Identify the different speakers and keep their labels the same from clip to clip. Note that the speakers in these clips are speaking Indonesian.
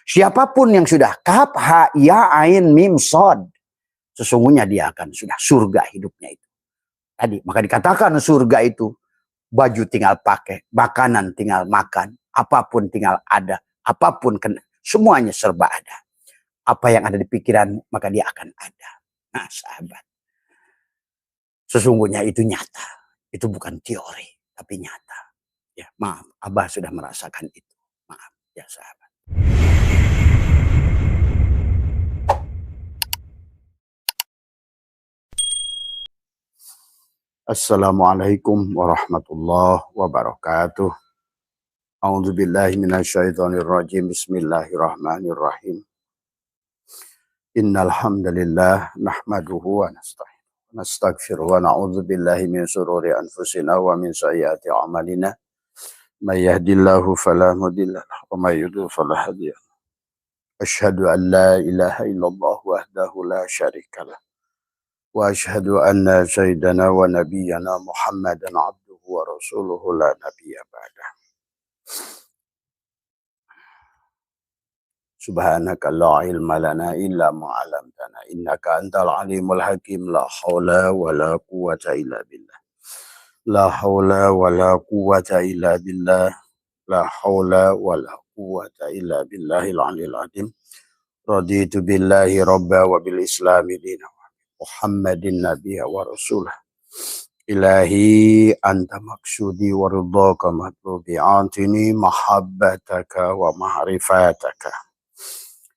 Speaker 1: Siapapun yang sudah kaf, ha, ya, ain, mim, sod, sesungguhnya dia akan sudah surga hidupnya itu. Tadi, maka dikatakan surga itu baju tinggal pakai, makanan tinggal makan, apapun tinggal ada, apapun kena, semuanya serba ada. Apa yang ada di pikiran, maka dia akan ada. Nah, sahabat, sesungguhnya itu nyata. Itu bukan teori, tapi nyata. Ya, maaf, Abah sudah merasakan itu. Maaf, ya sahabat. Assalamualaikum warahmatullahi wabarakatuh. A'udzu billahi minasyaitonir rajim. Bismillahirrahmanirrahim. Innal hamdalillah nahmaduhu wa nastaghfiruh wa na'udzu billahi min shururi anfusina wa min sayyiati a'malina. May yahdihillahu fala mudilla lahu wa may yudlil fala hadiya lahu. Asyhadu an la ilaha illallah wahdahu la syarika lah. Wa asyhadu anna sayyidana wa nabiyyana Muhammadan abduhu wa rasuluhu la nabiyya ba'dah. Subhanaka la ilma lana illa ma 'allamtana innaka antal alimul hakim. La haula wa la quwwata illa billah. La haula wa la quwwata illa billah. La haula wa la quwwata illa billahil aliyil azim. Raditu billahi rabba wa bil islami dinah. Muhammadin nabiyya wa rasulah. Ilahi anta maksudi wa ridhaka matlubi antini mahabbataka wa ma'rifataka.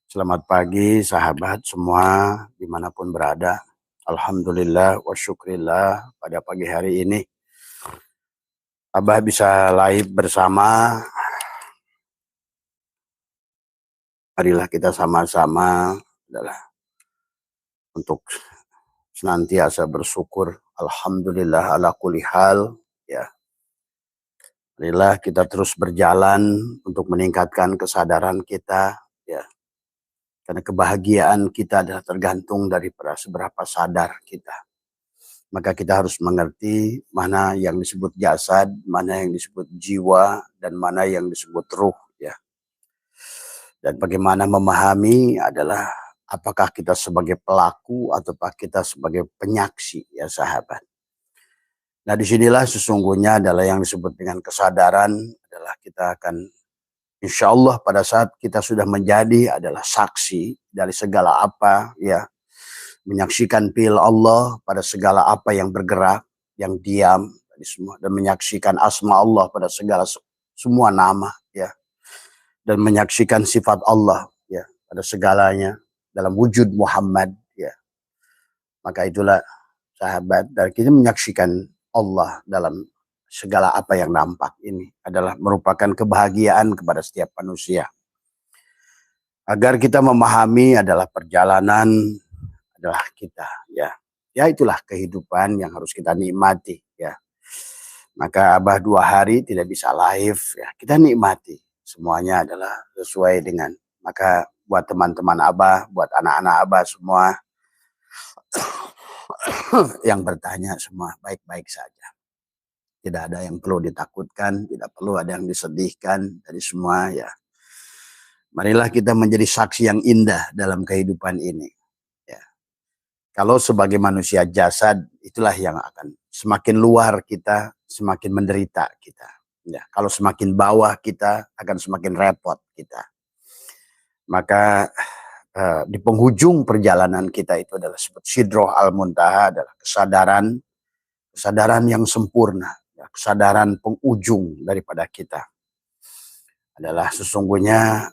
Speaker 1: Selamat pagi sahabat semua dimanapun berada. Alhamdulillah wa syukrillah pada pagi hari ini Abah bisa live bersama. Marilah kita sama-sama adalah untuk senantiasa bersyukur. Alhamdulillah ala kulli hal, ya. Marilah kita terus berjalan untuk meningkatkan kesadaran kita, ya. Karena kebahagiaan kita adalah tergantung daripada seberapa sadar kita. Maka kita harus mengerti mana yang disebut jasad, mana yang disebut jiwa, dan mana yang disebut ruh, ya. Dan bagaimana memahami adalah apakah kita sebagai pelaku ataukah kita sebagai penyaksi, ya sahabat. Nah, disinilah sesungguhnya adalah yang disebut dengan kesadaran adalah kita akan insya Allah pada saat kita sudah menjadi adalah saksi dari segala apa, ya, menyaksikan pil Allah pada segala apa yang bergerak, yang diam, dan menyaksikan asma Allah pada segala semua nama, ya, dan menyaksikan sifat Allah, ya, pada segalanya dalam wujud Muhammad, ya. Maka itulah sahabat, dan kita menyaksikan Allah dalam segala apa yang nampak ini adalah merupakan kebahagiaan kepada setiap manusia. Agar kita memahami adalah perjalanan adalah kita, ya. Ya, itulah kehidupan yang harus kita nikmati, ya. Maka Abah 2 hari tidak bisa live, ya. Kita nikmati. Semuanya adalah sesuai dengan, maka buat teman-teman Abah, buat anak-anak Abah semua yang bertanya semua baik-baik saja. Tidak ada yang perlu ditakutkan, tidak perlu ada yang disedihkan dari semua, ya. Marilah kita menjadi saksi yang indah dalam kehidupan ini, ya. Kalau sebagai manusia jasad, itulah yang akan semakin luar kita, semakin menderita kita. Ya, kalau semakin bawah kita akan semakin repot kita. Maka di penghujung perjalanan kita itu adalah sebut sidroh al-muntaha, adalah kesadaran yang sempurna, ya, kesadaran penghujung daripada kita. Adalah sesungguhnya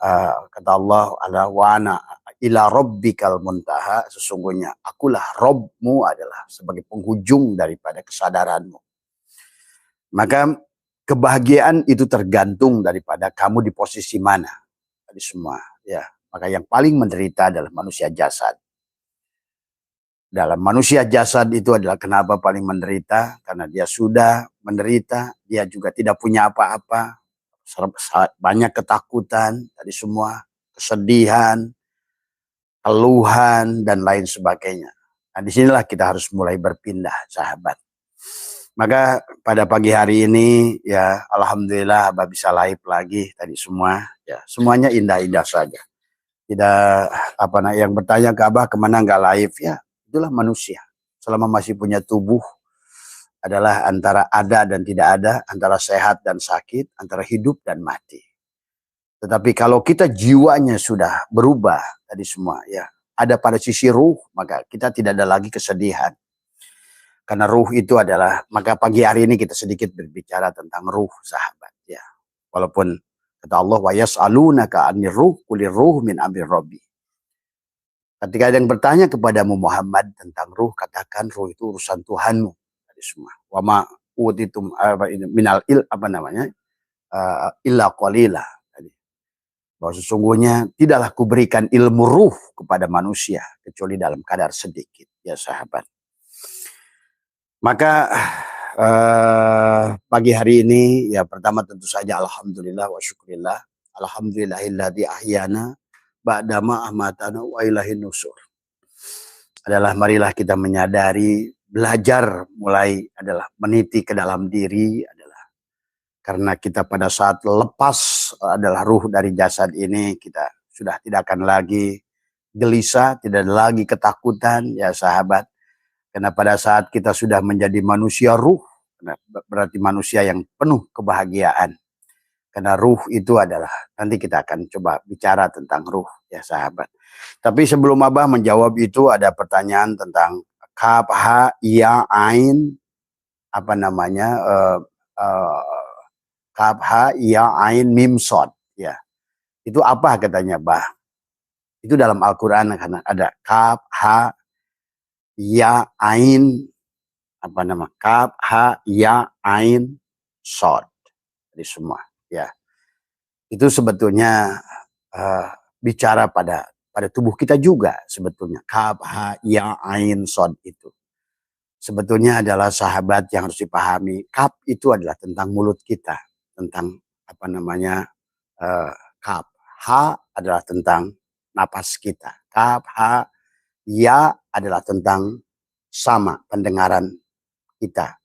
Speaker 1: kata Allah ala wana ila rabbikal muntaha, sesungguhnya akulah Robmu adalah sebagai penghujung daripada kesadaranmu. Maka kebahagiaan itu tergantung daripada kamu di posisi mana. Tadi semua, ya. Maka yang paling menderita adalah manusia jasad. Dalam manusia jasad itu adalah kenapa paling menderita? Karena dia sudah menderita, dia juga tidak punya apa-apa, banyak ketakutan, tadi semua, kesedihan, keluhan, dan lain sebagainya. Nah, disinilah kita harus mulai berpindah, sahabat. Maka pada pagi hari ini, ya, alhamdulillah Abah bisa live lagi tadi semua, ya, semuanya indah-indah saja. Tidak yang bertanya ke Abah kemana nggak live ya, itulah manusia. Selama masih punya tubuh adalah antara ada dan tidak ada, antara sehat dan sakit, antara hidup dan mati. Tetapi kalau kita jiwanya sudah berubah tadi semua ya, ada pada sisi ruh, maka kita tidak ada lagi kesedihan. Karena ruh itu adalah, maka pagi hari ini kita sedikit berbicara tentang ruh, sahabat ya. Walaupun kata Allah wa yas'alunaka 'anir ruh qulir ruh min amri rabbi. Ketika ada yang bertanya kepadamu Muhammad tentang ruh, katakan ruh itu urusan Tuhanmu. Tadi semua. Wa ma utitum minal illa qalila. Bahwa sesungguhnya tidaklah kuberikan ilmu ruh kepada manusia kecuali dalam kadar sedikit, ya sahabat. Maka pagi hari ini ya pertama tentu saja alhamdulillah wa syukurillah. Alhamdulillahilladzi ahyana ba'dama amatana wa ilaihin nusur. Adalah marilah kita menyadari, belajar mulai adalah meniti ke dalam diri adalah karena kita pada saat lepas adalah ruh dari jasad ini, kita sudah tidak akan lagi gelisah, tidak ada lagi ketakutan ya sahabat. Karena pada saat kita sudah menjadi manusia ruh, berarti manusia yang penuh kebahagiaan. Karena ruh itu adalah, nanti kita akan coba bicara tentang ruh ya sahabat. Tapi sebelum Abah menjawab itu ada pertanyaan tentang kaf, ha, ya, ain, kaf, ha, ya, ain, mim, sod. Ya. Itu apa katanya Bah? Itu dalam Al-Quran karena ada kaf, ha, ya, ain, kaf, ha, ya, ain, sod. Jadi semua ya. Itu sebetulnya bicara pada tubuh kita juga sebetulnya. Kaf, ha, ya, ain, sod itu. Sebetulnya adalah sahabat yang harus dipahami. Kaf itu adalah tentang mulut kita. Tentang kaf. Ha adalah tentang napas kita. Kaf, ha, ya adalah tentang sama pendengaran kita.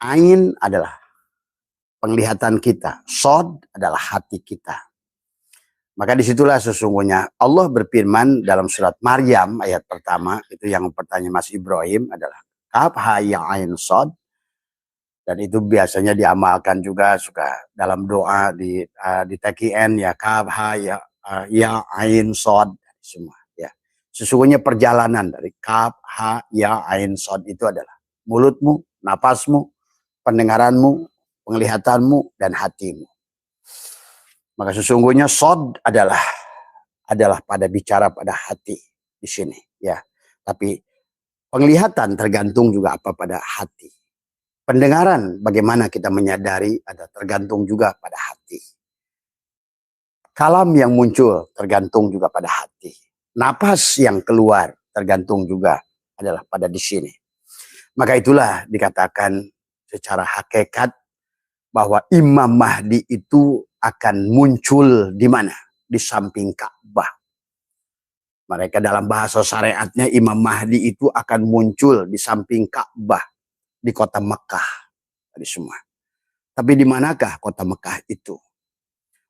Speaker 1: Ain adalah penglihatan kita. Sod adalah hati kita. Maka disitulah sesungguhnya Allah berfirman dalam surat Maryam ayat pertama, itu yang bertanya Mas Ibrahim adalah kaf, ha, ya, ain, sod. Dan itu biasanya diamalkan juga suka dalam doa di TKN ya, kaf, ha, ya, ain, sod semua ya. Sesungguhnya perjalanan dari kaf, ha, ya, ain, sod itu adalah mulutmu, napasmu, pendengaranmu, penglihatanmu, dan hatimu. Maka sesungguhnya sod adalah pada bicara pada hati di sini ya. Tapi penglihatan tergantung juga apa pada hati. Pendengaran bagaimana kita menyadari ada tergantung juga pada hati. Kalam yang muncul tergantung juga pada hati. Napas yang keluar tergantung juga adalah pada di sini. Maka itulah dikatakan secara hakikat bahwa Imam Mahdi itu akan muncul di mana? Di samping Ka'bah. Mereka dalam bahasa syariatnya Imam Mahdi itu akan muncul di samping Ka'bah di kota Mekah. Tadi semua. Tapi di manakah kota Mekah itu?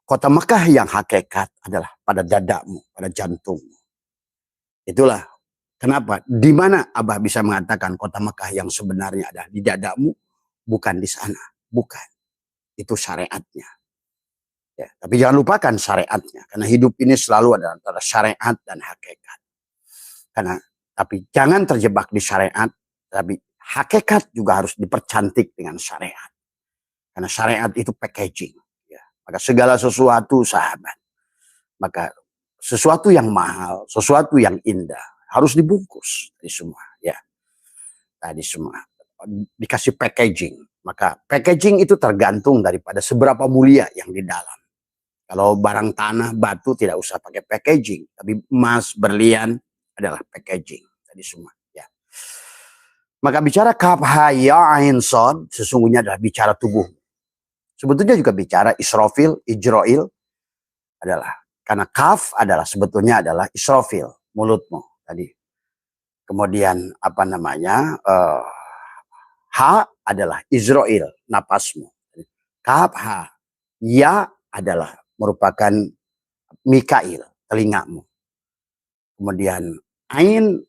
Speaker 1: Kota Mekah yang hakikat adalah pada dadamu, pada jantungmu. Itulah kenapa. Di mana Abah bisa mengatakan kota Mekah yang sebenarnya ada di dadamu? Bukan di sana. Bukan. Itu syariatnya. Ya, tapi jangan lupakan syariatnya. Karena hidup ini selalu ada antara syariat dan hakikat. Tapi jangan terjebak di syariat. Tapi hakikat juga harus dipercantik dengan syariat. Karena syariat itu packaging. Ya. Maka segala sesuatu sahabat. Maka sesuatu yang mahal, sesuatu yang indah. Harus dibungkus. Tadi semua. Ya. Tadi semua. Dikasih packaging. Maka packaging itu tergantung daripada seberapa mulia yang di dalam. Kalau barang tanah, batu tidak usah pakai packaging. Tapi emas, berlian adalah packaging. Tadi semua. Ya. Maka bicara kaf, ha, ya, ain, sod sesungguhnya adalah bicara tubuh. Sebetulnya juga bicara Israfil, Ijrail adalah. Karena kaf adalah sebetulnya adalah Israfil, mulutmu tadi. Kemudian ha adalah Israel, napasmu. Kaf, ha, ya adalah merupakan Mikail, telingamu. Kemudian ain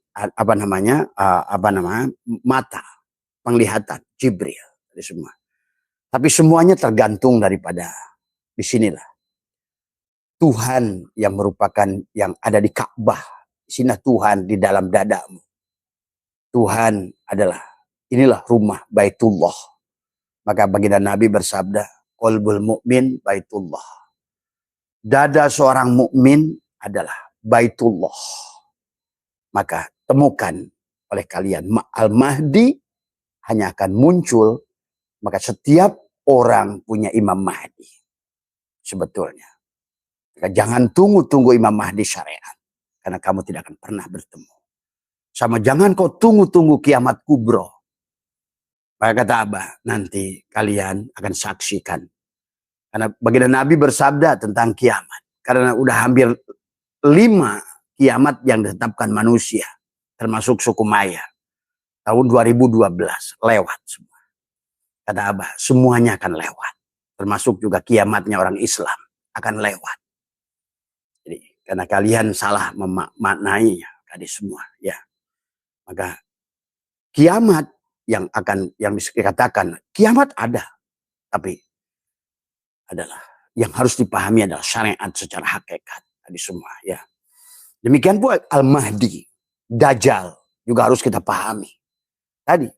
Speaker 1: mata, penglihatan Jibril, semua. Tapi semuanya tergantung daripada di sinilah Tuhan yang merupakan yang ada di Ka'bah. Sini Tuhan di dalam dadamu. Tuhan adalah inilah rumah Baitullah. Maka baginda Nabi bersabda, qalbul mu'min Baitullah. Dada seorang mukmin adalah Baitullah. Maka temukan oleh kalian Al-Mahdi hanya akan muncul. Maka setiap orang punya Imam Mahdi. Sebetulnya. Maka jangan tunggu-tunggu Imam Mahdi syariat. Karena kamu tidak akan pernah bertemu. Sama jangan kau tunggu-tunggu kiamat kubro. Maka kata Abah, nanti kalian akan saksikan. Karena baginda Nabi bersabda tentang kiamat. Karena udah hampir 5 kiamat yang ditetapkan manusia. Termasuk suku Maya. Tahun 2012 lewat semua. Kata Abah, semuanya akan lewat. Termasuk juga kiamatnya orang Islam akan lewat. Jadi karena kalian salah memaknainya tadi semua, ya. Maka kiamat yang dikatakan kiamat ada, tapi adalah yang harus dipahami adalah syariat secara hakikat tadi semua, ya. Demikian pula Al-Mahdi, Dajjal juga harus kita pahami. Tadi,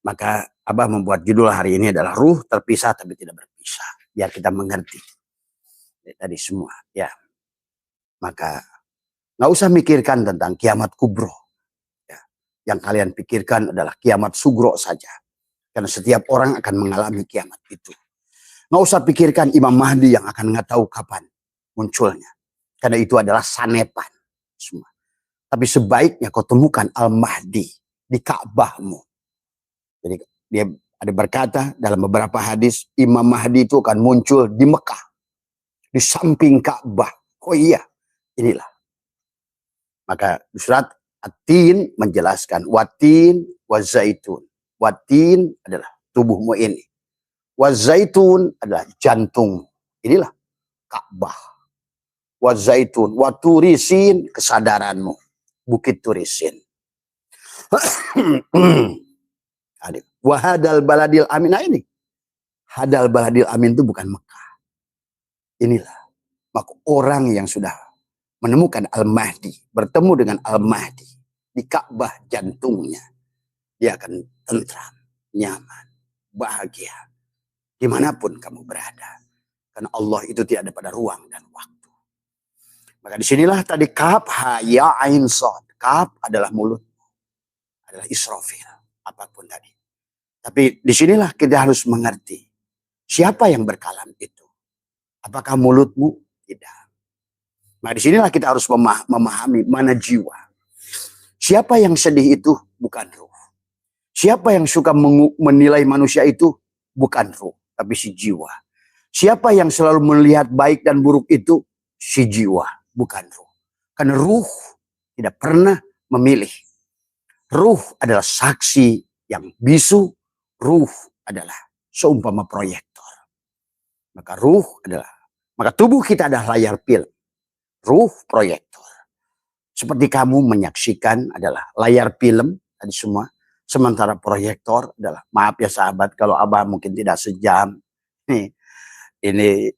Speaker 1: maka Abah membuat judul hari ini adalah ruh terpisah tapi tidak berpisah, biar kita mengerti tadi semua, ya. Maka nggak usah mikirkan tentang kiamat kubro. Ya. Yang kalian pikirkan adalah kiamat sugro saja. Karena setiap orang akan mengalami kiamat itu. Nggak usah pikirkan Imam Mahdi yang akan nggak tahu kapan munculnya. Karena itu adalah sanepan semua. Tapi sebaiknya kau temukan Al-Mahdi di Ka'bahmu. Jadi dia ada berkata dalam beberapa hadis, Imam Mahdi itu akan muncul di Mekah. Di samping Ka'bah. Oh iya. Inilah. Maka surat At-Tin menjelaskan watin wazaitun. Watin adalah tubuhmu ini. Wazaitun adalah jantung. Inilah Ka'bah. Wazaitun, waturisin kesadaranmu. Bukit Turisin. Wahadal baladil amin. Nah ini. Hadal baladil amin itu bukan Mekah. Inilah. Maka orang yang sudah menemukan Al-Mahdi, bertemu dengan Al-Mahdi di Ka'bah jantungnya, dia akan tentram, nyaman, bahagia, dimanapun kamu berada. Karena Allah itu tidak ada pada ruang dan waktu. Maka disinilah tadi Kaf, Ha, Ya, Ain, Sod. Kaf adalah mulut, adalah Israfil, apapun tadi. Tapi disinilah kita harus mengerti, siapa yang berkalam itu? Apakah mulutmu? Tidak. Nah disinilah kita harus memahami mana jiwa. Siapa yang sedih itu bukan ruh. Siapa yang suka menilai manusia itu bukan ruh, tapi si jiwa. Siapa yang selalu melihat baik dan buruk itu si jiwa, bukan ruh. Karena ruh tidak pernah memilih. Ruh adalah saksi yang bisu. Ruh adalah seumpama proyektor. Maka tubuh kita adalah layar film. Ruh proyektor. Seperti kamu menyaksikan adalah layar film tadi semua. Sementara proyektor adalah, maaf ya sahabat kalau Abah mungkin tidak sejam. Ini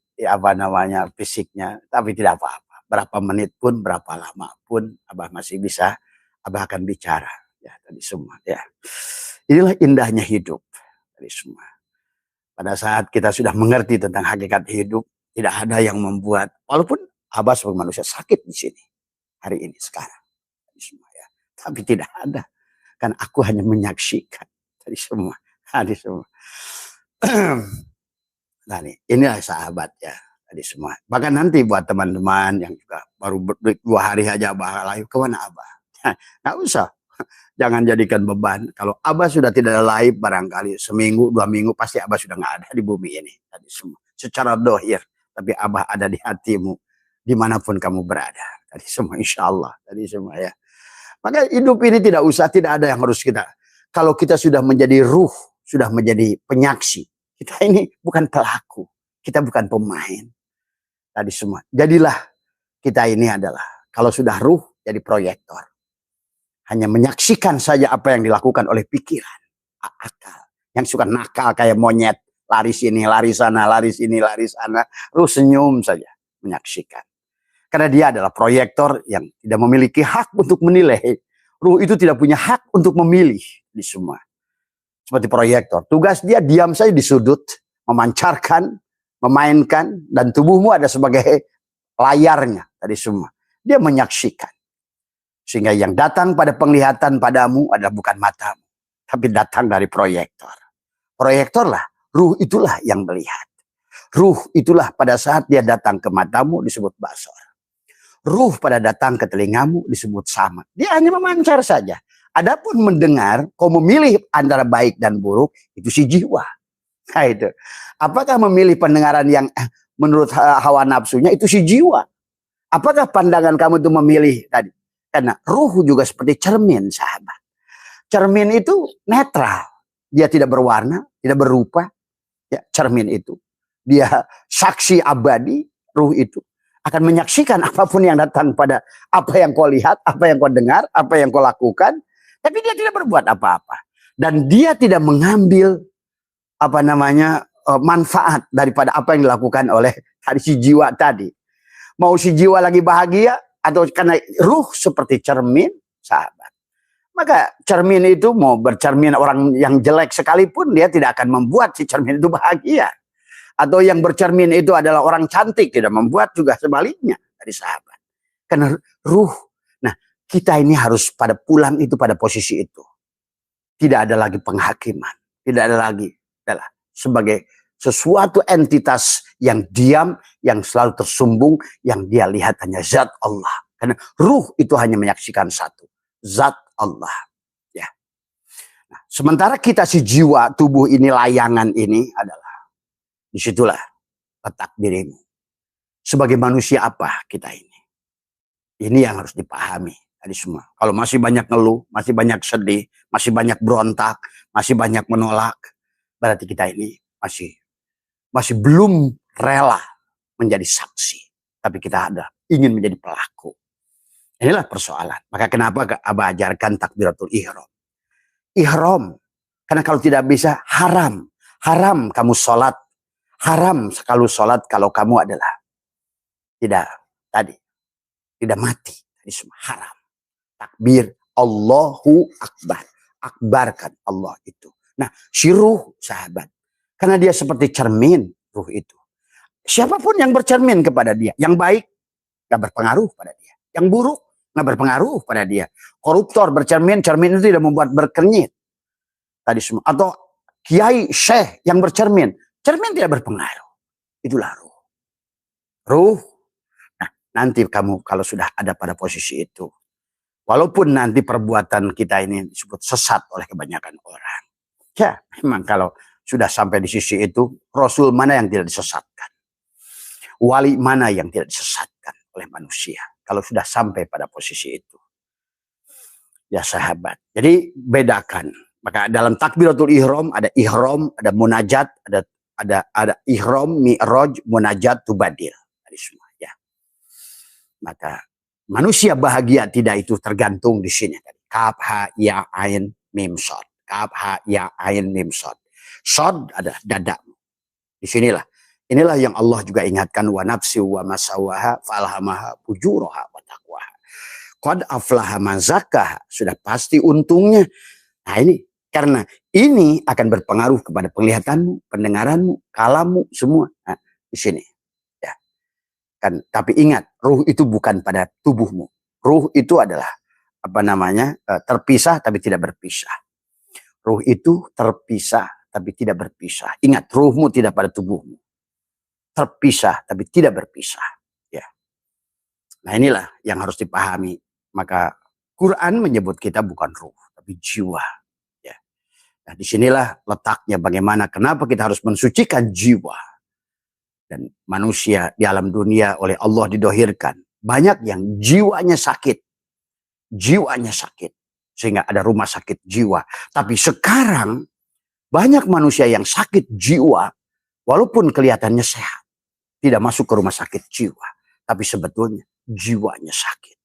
Speaker 1: fisiknya. Tapi tidak apa-apa. Berapa menit pun, berapa lama pun Abah masih bisa. Abah akan bicara. Ya tadi semua. Ya. Inilah indahnya hidup. Tadi semua. Pada saat kita sudah mengerti tentang hakikat hidup. Tidak ada yang membuat. Walaupun Abah sebagai manusia sakit di sini hari ini sekarang, ya. Tapi tidak ada, kan aku hanya menyaksikan tadi semua. Nah inilah sahabat ya tadi semua. Bahkan nanti buat teman-teman yang juga baru 2 hari aja Abah live, kemana Abah? Nggak usah, jangan jadikan beban. Kalau Abah sudah tidak live barangkali seminggu 2 minggu pasti Abah sudah nggak ada di bumi ini tadi semua. Secara dohir, tapi Abah ada di hatimu. Dimanapun kamu berada. Tadi semua insya Allah. Tadi semua ya. Maka hidup ini tidak ada yang harus kita. Kalau kita sudah menjadi ruh, sudah menjadi penyaksi. Kita ini bukan pelaku. Kita bukan pemain. Tadi semua. Jadilah kita ini adalah kalau sudah ruh jadi proyektor. Hanya menyaksikan saja apa yang dilakukan oleh pikiran, akal. Yang suka nakal kayak monyet, lari sini, lari sana, lari sini, lari sana. Ruh senyum saja menyaksikan. Karena dia adalah proyektor yang tidak memiliki hak untuk menilai. Ruh itu tidak punya hak untuk memilih di semua. Seperti proyektor. Tugas dia diam saja di sudut, memancarkan, memainkan, dan tubuhmu ada sebagai layarnya tadi semua. Dia menyaksikan. Sehingga yang datang pada penglihatan padamu adalah bukan matamu, tapi datang dari proyektor. Proyektor lah, ruh itulah yang melihat. Ruh itulah pada saat dia datang ke matamu disebut basor. Ruh pada datang ke telingamu disebut sama. Dia hanya memancar saja. Adapun mendengar, kau memilih antara baik dan buruk, itu si jiwa. Nah itu. Apakah memilih pendengaran yang menurut hawa nafsunya, itu si jiwa. Apakah pandangan kamu itu memilih tadi? Karena ruh juga seperti cermin, sahabat. Cermin itu netral. Dia tidak berwarna, tidak berupa. Ya, cermin itu. Dia saksi abadi, ruh itu. Akan menyaksikan apapun yang datang pada apa yang kau lihat, apa yang kau dengar, apa yang kau lakukan. Tapi dia tidak berbuat apa-apa. Dan dia tidak mengambil manfaat daripada apa yang dilakukan oleh si jiwa tadi. Mau si jiwa lagi bahagia, atau karena ruh seperti cermin, sahabat. Maka cermin itu mau bercermin orang yang jelek sekalipun, dia tidak akan membuat si cermin itu bahagia. Atau yang bercermin itu adalah orang cantik, tidak membuat juga sebaliknya dari sahabat. Karena ruh. Nah, kita ini harus pada pulang itu pada posisi itu. Tidak ada lagi penghakiman. Tidak ada lagi. Adalah sebagai sesuatu entitas yang diam, yang selalu tersumbung, yang dia lihat hanya zat Allah. Karena ruh itu hanya menyaksikan satu. Zat Allah. Ya. Nah, sementara kita si jiwa, tubuh ini, layangan ini adalah disitulah letak dirimu. Sebagai manusia apa kita ini? Ini yang harus dipahami tadi semua. Kalau masih banyak ngeluh, masih banyak sedih, masih banyak berontak, masih banyak menolak, berarti kita ini masih belum rela menjadi saksi. Tapi kita ingin menjadi pelaku. Inilah persoalan. Maka kenapa Abah ajarkan takbiratul ihram. Ihram. Karena kalau tidak bisa, haram. Haram kamu sholat. Haram kalau sholat kalau kamu adalah tidak mati. Ini semua haram. Takbir Allahu Akbar. Akbarkan Allah itu. Nah, si ruh, sahabat. Karena dia seperti cermin, ruh itu. Siapapun yang bercermin kepada dia. Yang baik, gak berpengaruh pada dia. Yang buruk, gak berpengaruh pada dia. Koruptor bercermin, cermin itu tidak membuat berkenyit. Tadi semua. Atau kiai, syekh yang bercermin. Cermin tidak berpengaruh. Itulah ruh. Ruh. Nah, nanti kamu kalau sudah ada pada posisi itu. Walaupun nanti perbuatan kita ini disebut sesat oleh kebanyakan orang. Ya, memang kalau sudah sampai di sisi itu, Rasul mana yang tidak disesatkan? Wali mana yang tidak disesatkan oleh manusia? Kalau sudah sampai pada posisi itu. Ya sahabat. Jadi bedakan. Maka dalam takbiratul ihram, ada munajat, ada ihram, mi'raj, munajat, tubadil. Tadi semua ya. Maka manusia bahagia tidak itu tergantung di sini. Kaf, ha, ya, ain, mim, shod. Kaf, ha, ya, ain, mim, shod. Shod ada dadamu. Di sinilah. Inilah yang Allah juga ingatkan. Wa nafsi wa masawaha falhamaha fujuraha wa taqwaha. Qad aflaha man zakkaha. Sudah pasti untungnya. Nah ini. Karena ini akan berpengaruh kepada penglihatanmu, pendengaranmu, kalammu, semua. Nah, di sini. Ya. Kan, tapi ingat, ruh itu bukan pada tubuhmu. Ruh itu adalah terpisah tapi tidak berpisah. Ruh itu terpisah tapi tidak berpisah. Ingat, ruhmu tidak pada tubuhmu. Terpisah tapi tidak berpisah. Ya. Nah inilah yang harus dipahami. Maka Quran menyebut kita bukan ruh, tapi jiwa. Nah, disinilah letaknya bagaimana, kenapa kita harus mensucikan jiwa. Dan manusia di alam dunia oleh Allah didohirkan. Banyak yang jiwanya sakit. Jiwanya sakit. Sehingga ada rumah sakit jiwa. Tapi sekarang banyak manusia yang sakit jiwa. Walaupun kelihatannya sehat. Tidak masuk ke rumah sakit jiwa. tapi sebetulnya jiwanya sakit.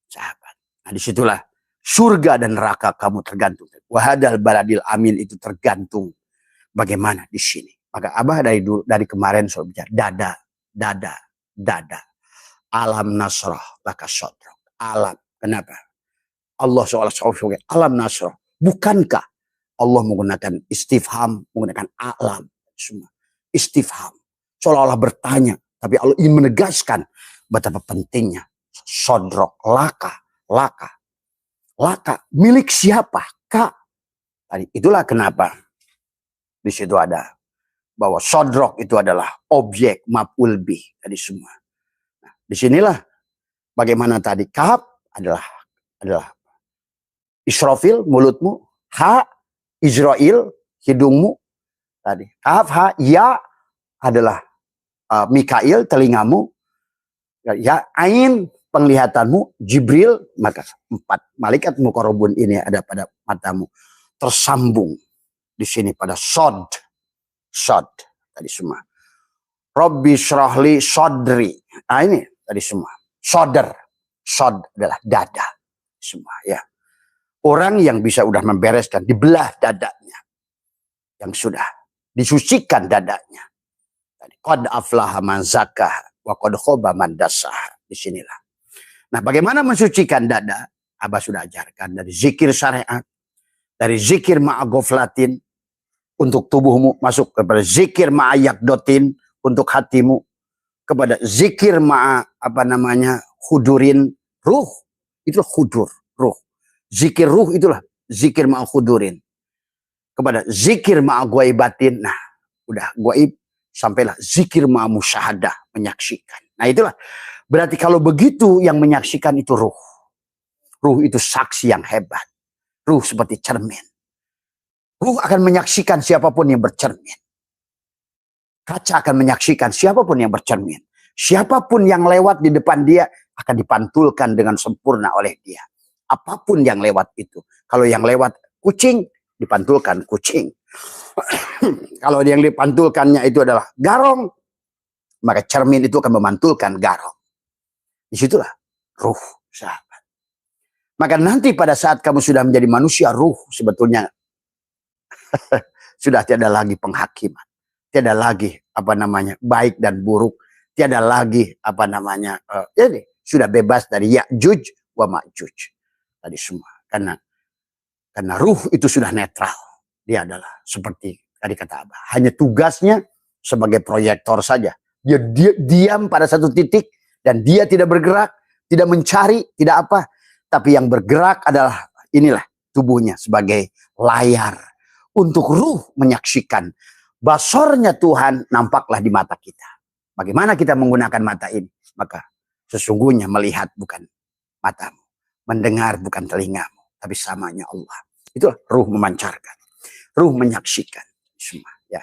Speaker 1: Sahabat. Nah disitulah surga dan neraka kamu tergantung. Wahadal baladil amin itu tergantung bagaimana di sini. Maka Abah dari kemarin soal bicara dada. Alam nasrah laka sodrok. Alam. Kenapa? Allah seolah-olah alam nasrah. Bukankah Allah menggunakan istifham, menggunakan alam semua. Istifham. Seolah-olah bertanya, tapi Allah ingin menegaskan betapa pentingnya sodrok, laka, milik siapa? Kak. Tadi itulah kenapa di situ ada bahwa sodrok itu adalah objek maf'ul bih tadi semua. Nah, disinilah bagaimana tadi kaf adalah Israfil mulutmu, ha Israel hidungmu tadi. Kaf ha ya adalah Mikail telingamu, ya ain penglihatanmu, Jibril, maka 4 malaikat muqarrabun ini ada pada matamu, tersambung di sini pada sod tadi semua. Rabbi syrahli sodri. Nah ini tadi semua. Sod adalah dada semua ya. Orang yang bisa udah membereskan, dibelah dadanya, yang sudah disucikan dadanya. Qad aflaha man zakah wa qad khaba man dasah. Disinilah. Nah, bagaimana mensucikan dada? Abah sudah ajarkan dari zikir syariat, dari zikir ma'agoflatin untuk tubuhmu, masuk kepada zikir ma'ayakdotin untuk hatimu, kepada zikir hudurin ruh. Itu hudur, ruh. Zikir ruh itulah zikir ma'akhudurin. Kepada zikir ma'agwaibatin. Nah, udah gaib sampailah zikir ma'amusyahadah, menyaksikan. Nah, itulah. Berarti kalau begitu yang menyaksikan itu ruh. Ruh itu saksi yang hebat. Ruh seperti cermin. Ruh akan menyaksikan siapapun yang bercermin. Kaca akan menyaksikan siapapun yang bercermin. Siapapun yang lewat di depan dia akan dipantulkan dengan sempurna oleh dia. Apapun yang lewat itu. Kalau yang lewat kucing, dipantulkan kucing. Kalau yang dipantulkannya itu adalah garong, maka cermin itu akan memantulkan garong. Disitulah ruh, sahabat. Maka nanti pada saat kamu sudah menjadi manusia, ruh sebetulnya sudah tiada lagi penghakiman. Tiada lagi baik dan buruk. Tiada lagi jadi sudah bebas dari Ya'juj wa Ma'juj. Tadi semua. Karena ruh itu sudah netral. Dia adalah seperti tadi kata Abah. Hanya tugasnya sebagai proyektor saja. Dia diam pada satu titik dan dia tidak bergerak, tidak mencari, tidak apa. Tapi yang bergerak adalah inilah tubuhnya sebagai layar. Untuk ruh menyaksikan. Basornya Tuhan nampaklah di mata kita. Bagaimana kita menggunakan mata ini? Maka sesungguhnya melihat bukan matamu. Mendengar bukan telingamu, tapi samanya Allah. Itulah ruh memancarkan, ruh menyaksikan semua. Ya,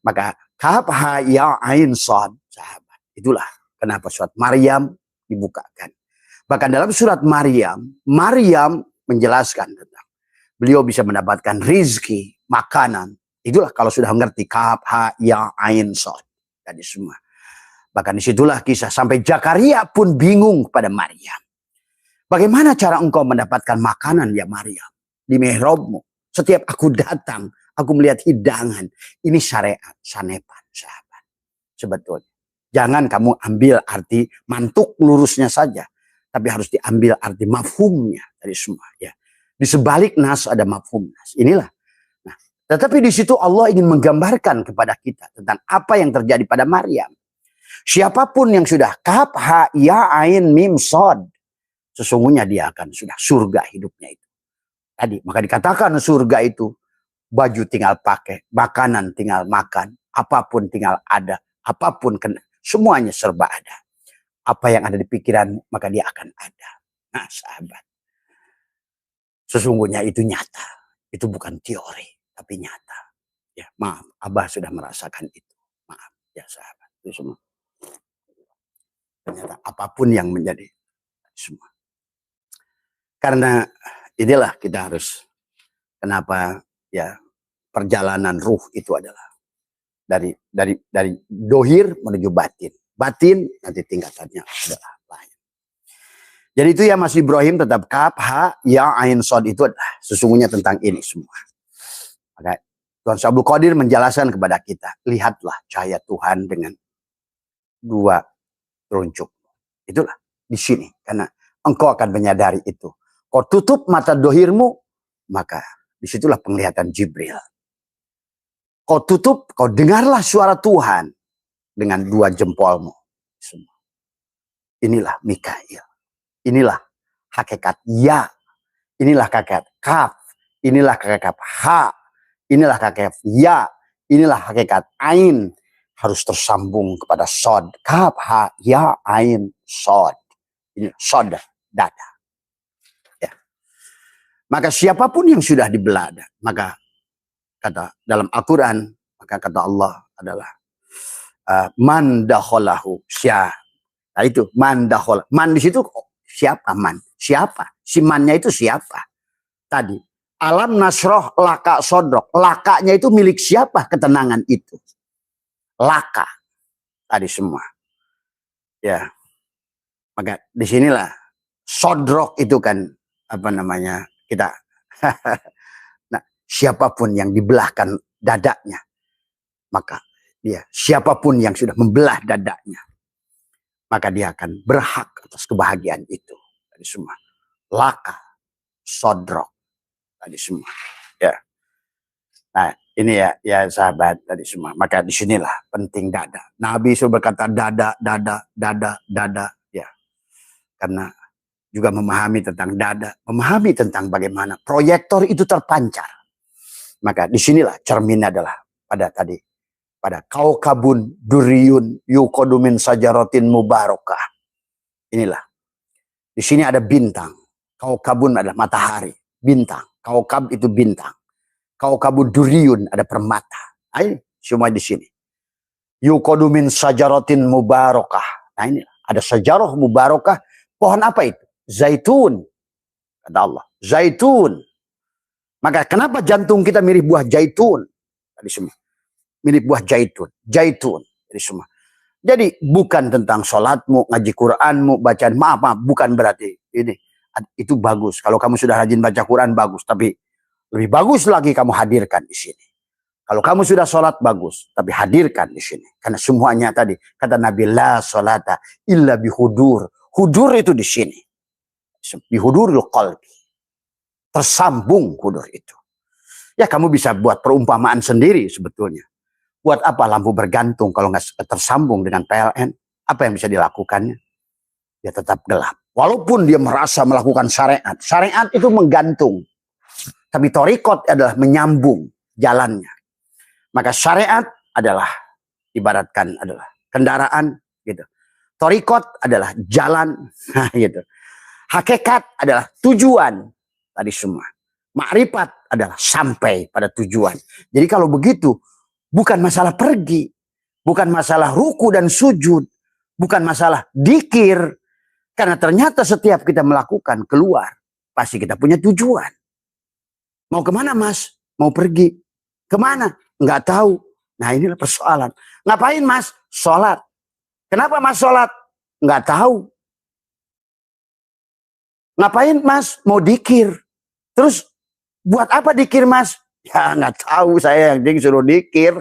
Speaker 1: maka kaf ha ya ain sad, sahabat. Itulah kenapa surat Maryam dibukakan. Bahkan dalam surat Maryam menjelaskan tentang beliau bisa mendapatkan rizki, makanan. Itulah kalau sudah mengerti kaf ha ya ain sad tadi semua. Bahkan disitulah kisah sampai Zakaria pun bingung pada Maryam. Bagaimana cara engkau mendapatkan makanan ya Maryam? Di mihrabmu. Setiap aku datang, aku melihat hidangan. Ini syariat, sanepan, sahabat. Sebetulnya. Jangan kamu ambil arti mantuk lurusnya saja. Tapi harus diambil arti mafhumnya dari semua. Ya. Di sebalik nas ada mafhum nas. Inilah. Nah, tetapi di situ Allah ingin menggambarkan kepada kita tentang apa yang terjadi pada Maryam. Siapapun yang sudah kaf ha ya ain mim sod. Sesungguhnya dia akan sudah surga hidupnya itu. Tadi, maka dikatakan surga itu baju tinggal pakai, makanan tinggal makan, apapun tinggal ada, apapun kena, semuanya serba ada. Apa yang ada di pikiran, maka dia akan ada. Nah, sahabat. Sesungguhnya itu nyata. Itu bukan teori, tapi nyata. Ya, maaf, Abah sudah merasakan itu. Maaf, ya sahabat. Itu semua. Ternyata apapun yang menjadi semua. Karena inilah kita harus kenapa ya perjalanan ruh itu adalah dari dohir menuju batin. batin, nanti tingkatannya adalah lain. Jadi itu ya Mas Ibrahim, tetap kaf, ha, ya, ain, sod itu adalah sesungguhnya tentang ini semua. Maka Tuhan Abdul Qadir menjelaskan kepada kita, lihatlah cahaya Tuhan dengan dua telunjuk. Itulah di sini, karena engkau akan menyadari itu. Kau tutup mata dohirmu, maka disitulah penglihatan Jibril. Kau tutup, kau dengarlah suara Tuhan dengan dua jempolmu. Inilah Mikail. Inilah hakikat ya. Inilah hakikat kaf. Inilah hakikat ha. Inilah hakikat ya. Inilah hakikat ain. Harus tersambung kepada sod. Kaf, ha, ya, ain, sod. Ini sod, dada. Ya. Maka siapapun yang sudah dibelah, maka kata dalam Al-Quran, maka kata Allah adalah man dakhalahu syah. Nah itu man dakhal. Man di situ siapa man? Siapa? Si mannya itu siapa? Tadi alam nasroh laka sodrok. Lakanya itu milik siapa ketenangan itu? Laka tadi semua. Ya. Maka disinilah sodrok itu kan apa namanya kita. Nah, siapapun yang dibelahkan dadanya, maka dia siapapun yang sudah membelah dadanya, maka dia akan berhak atas kebahagiaan itu. Tadi semua. Laka, sodrok, tadi semua. Ya. Nah, ini ya sahabat tadi semua. Maka disinilah penting dada. Nabi sudah berkata dada, ya. Karena juga memahami tentang dada, memahami tentang bagaimana proyektor itu terpancar. Maka disinilah cerminnya adalah pada tadi, pada kaukabun duriyun yukodumin sajarotin mubarakah. Inilah. Di sini ada bintang. Kaukabun adalah matahari, bintang. Kaukab itu bintang. Kaukabun duriyun ada permata. Nah, ini semua di sini. Yukodumin sajarotin mubarakah. Nah ini ada sajarah mubarakah. Pohon apa itu? Zaitun. Kata Allah. Zaitun. Maka kenapa jantung kita mirip buah zaitun? Tadi semua. Mirip buah zaitun. Zaitun. Jadi semua. Jadi bukan tentang sholatmu, ngaji Quranmu, bacaan maaf, bukan berarti ini. Itu bagus. Kalau kamu sudah rajin baca Quran bagus. Tapi lebih bagus lagi kamu hadirkan di sini. Kalau kamu sudah sholat bagus. Tapi hadirkan di sini. Karena semuanya tadi. Kata Nabi la sholata illa bihudur. Hudur itu di sini. Bihudurul qalbi. Tersambung hudur itu. Ya kamu bisa buat perumpamaan sendiri sebetulnya. Buat apa lampu bergantung kalau nggak tersambung dengan PLN? Apa yang bisa dilakukannya? Dia tetap gelap. Walaupun dia merasa melakukan syariat. Syariat itu menggantung. Tapi thariqat adalah menyambung jalannya. Maka syariat adalah ibaratkan adalah kendaraan gitu. Thariqat adalah jalan gitu. Hakikat adalah tujuan tadi semua. Makrifat adalah sampai pada tujuan. Jadi kalau begitu bukan masalah pergi, bukan masalah ruku dan sujud, bukan masalah dikir. Karena ternyata setiap kita melakukan keluar, pasti kita punya tujuan. Mau kemana mas? Mau pergi. Kemana? Nggak tahu. Nah inilah persoalan. Ngapain mas? Sholat. Kenapa mas sholat? Nggak tahu. Ngapain mas? Mau dikir. Terus buat apa dikir mas? Ya nggak tahu saya yang suruh dikir.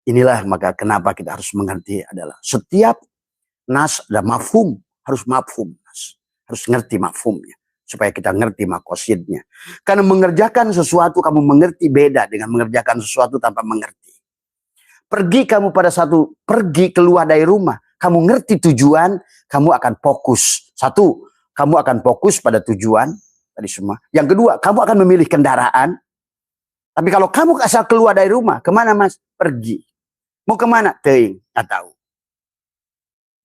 Speaker 1: Inilah maka kenapa kita harus mengerti adalah setiap nas ada mafhum. Harus mafhum nas. Harus ngerti mafhumnya. Supaya kita ngerti makosidnya. Karena mengerjakan sesuatu kamu mengerti beda dengan mengerjakan sesuatu tanpa mengerti. Pergi kamu pada satu, pergi keluar dari rumah. Kamu ngerti tujuan, kamu akan fokus. Satu, kamu akan fokus pada tujuan. Tadi semua. Yang kedua, kamu akan memilih kendaraan. Tapi kalau kamu asal keluar dari rumah, kemana mas? Pergi. Mau kemana? Teing, nggak tahu.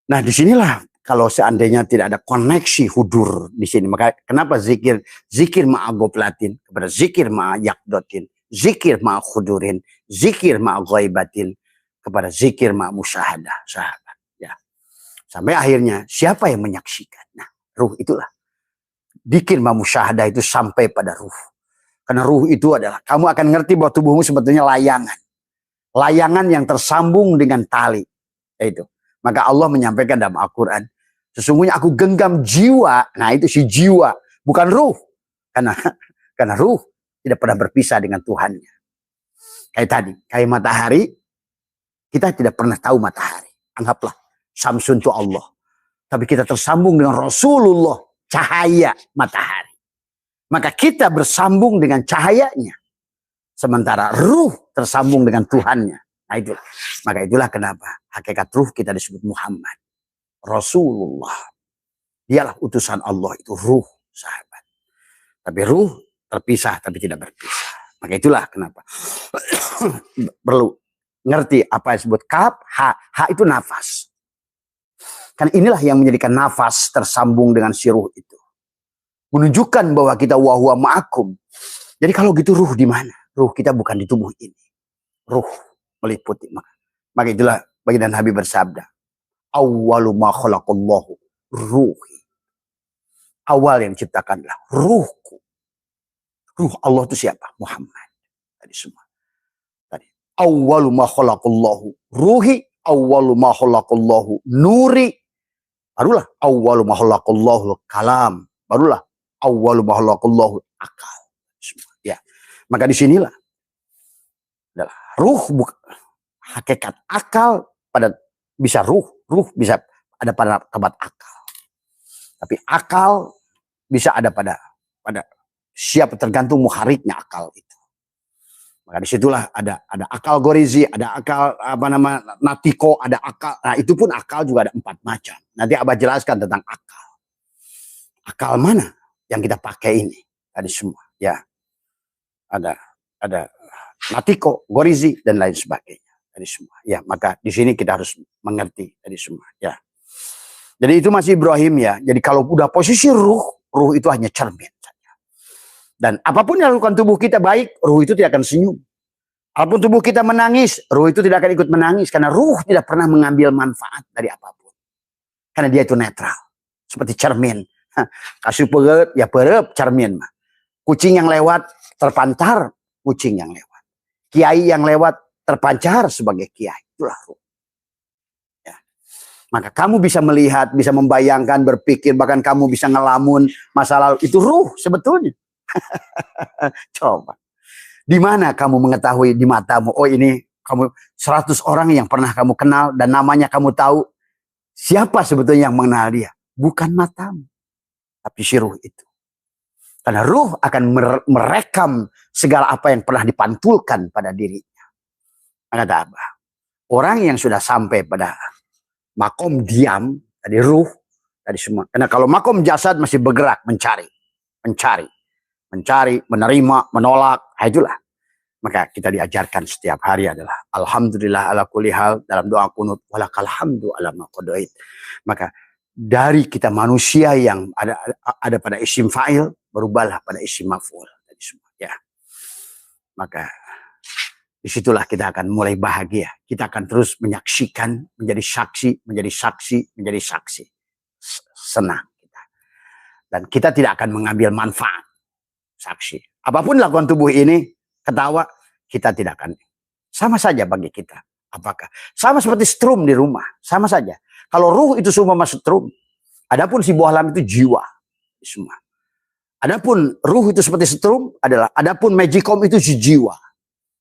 Speaker 1: Nah disinilah kalau seandainya tidak ada koneksi hudur di sini, maka kenapa zikir ma'agoflatin kepada zikir ma'ayakdotin, zikir ma'akhudurin, zikir ma'aghaibatin kepada zikir ma'musyahadah, sahabat. Ya. Sampai akhirnya siapa yang menyaksikan? Nah, ruh itulah. Zikir ma'musyahadah itu sampai pada ruh. Karena ruh itu adalah kamu akan ngerti bahwa tubuhmu sebetulnya layangan. Layangan yang tersambung dengan tali. Itu. Maka Allah menyampaikan dalam Al-Quran, sesungguhnya aku genggam jiwa. Nah itu si jiwa, bukan ruh. Karena ruh tidak pernah berpisah dengan Tuhannya. Kayak tadi, kayak matahari, kita tidak pernah tahu matahari. Anggaplah Samsun itu Allah. Tapi kita tersambung dengan Rasulullah, cahaya matahari. Maka kita bersambung dengan cahayanya. Sementara ruh tersambung dengan Tuhannya. Nah itulah. Maka itulah kenapa hakikat ruh kita disebut Muhammad. Rasulullah. Dialah utusan Allah, itu ruh, sahabat. Tapi ruh terpisah tapi tidak berpisah. Maka itulah kenapa perlu ngerti apa yang disebut kaf, ha. Ha itu nafas. Karena inilah yang menjadikan nafas tersambung dengan si ruh itu. Menunjukkan bahwa kita wahwa ma'akum. Jadi kalau gitu ruh di mana? Ruh kita bukan di tubuh ini. Ruh meliputi. Maka itulah baginda Nabi bersabda, awwalu ma khalaqallahu ruhi. Awal yang diciptakanlah ruhku. Ruh Allah itu siapa? Muhammad. Tadi semua. Tadi. Awwalu ma khalaqallahu ruhi. Awwalu ma khalaqallahu nuri. Barulah awwalu ma khalaqallahu kalam. Barulah awwalu ma khalaqallahu akal. Ya. Maka disinilah adalah ruh hakikat akal pada bisa ruh bisa ada pada tempat akal. Tapi akal bisa ada pada siapa, tergantung muhariknya akal itu. Maka disitulah ada akal gorizi, ada akal natiko, ada akal. Nah itu pun akal juga ada 4 macam. Nanti Abah jelaskan tentang akal. Akal mana yang kita pakai ini? Tadi semua ya. Ada natiko, gorizi dan lain sebagainya. Tadi semua. Ya, maka di sini kita harus mengerti tadi semua. Ya. Jadi itu masih Ibrahim ya. Jadi kalau udah posisi ruh itu hanya cermin saja. Dan apapun yang lakukan tubuh kita baik, ruh itu tidak akan senyum. Apapun tubuh kita menangis, ruh itu tidak akan ikut menangis. Karena ruh tidak pernah mengambil manfaat dari apapun. Karena dia itu netral. Seperti cermin. Kasih perut, ya perut cermin mah. Kucing yang lewat terpancar, kucing yang lewat. Kiai yang lewat terpancar sebagai kiai. Itulah ruh. Ya. Maka kamu bisa melihat, bisa membayangkan, berpikir, bahkan kamu bisa ngelamun masa lalu. Itu ruh sebetulnya. Coba. Di mana kamu mengetahui di matamu, oh ini kamu 100 orang yang pernah kamu kenal dan namanya kamu tahu. Siapa sebetulnya yang mengenal dia? Bukan matamu. Tapi si ruh itu. Karena ruh akan merekam segala apa yang pernah dipantulkan pada dirinya. Kata Abah, orang yang sudah sampai pada makom diam, tadi ruh, tadi semua. Karena kalau makom jasad masih bergerak, mencari, menerima, menolak, itulah. Maka kita diajarkan setiap hari adalah alhamdulillah ala kulli hal, dalam doa kunut walakal hamdu ala ma qadait. Maka dari kita manusia yang ada pada isim fa'il, berubahlah pada isim maf'ul tadi semua ya. Maka disitulah kita akan mulai bahagia. Kita akan terus menyaksikan, menjadi saksi. Senang kita. Dan kita tidak akan mengambil manfaat saksi. Apapun lakukan tubuh ini, ketawa, kita tidak akan. Sama saja bagi kita. Apakah? Sama seperti strum di rumah. Sama saja. Kalau ruh itu semua masuk strum. Adapun si buah lam itu jiwa. Semua. Adapun ruh itu seperti strum adalah. Adapun magicom itu si jiwa.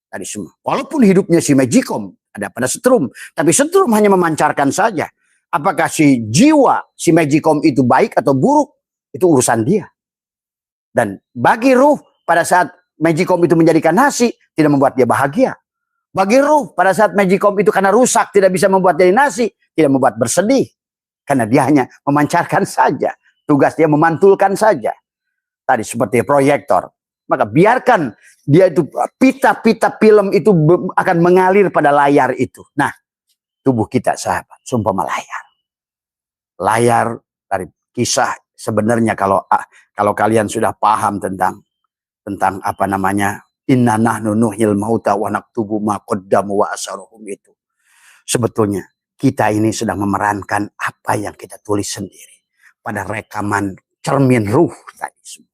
Speaker 1: Tadi semua. Walaupun hidupnya si magicom ada pada strum. Tapi strum hanya memancarkan saja. Apakah si jiwa, si magicom itu baik atau buruk? Itu urusan dia. Dan bagi ruh pada saat magicom itu menjadikan nasi, tidak membuat dia bahagia. Bagi ruh pada saat magicom itu karena rusak, tidak bisa membuat jadi nasi, tidak membuat bersedih. Karena dia hanya memancarkan saja. Tugas dia memantulkan saja. Tadi seperti proyektor. Maka biarkan dia itu, pita-pita film itu akan mengalir pada layar itu. Nah, tubuh kita sahabat, sumpama layar. Layar dari kisah sebenarnya kalau kalian sudah paham tentang apa namanya, inna nahnu nuhyil mauta wa naktubu ma qaddamu wa asaruhum itu. Sebetulnya kita ini sedang memerankan apa yang kita tulis sendiri pada rekaman cermin ruh tadi semua.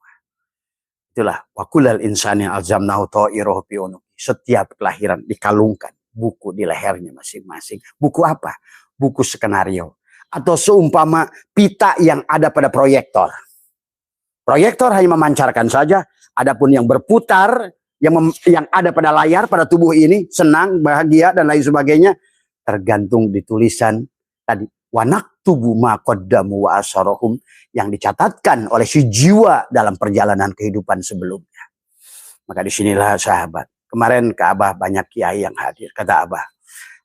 Speaker 1: Itulah wa kullal insani alzamnahu ta'irahu fi unuqi. Setiap kelahiran dikalungkan buku di lehernya masing-masing. Buku apa? buku skenario. Atau seumpama pita yang ada pada proyektor. Proyektor hanya memancarkan saja, adapun yang berputar, yang ada pada layar, pada tubuh ini, senang, bahagia, dan lain sebagainya, tergantung di tulisan tadi. Wanak tubuh maqaddamu wa asarahum, yang dicatatkan oleh si jiwa dalam perjalanan kehidupan sebelumnya. Maka disinilah sahabat. Kemarin ke Abah banyak kiai yang hadir. Kata Abah,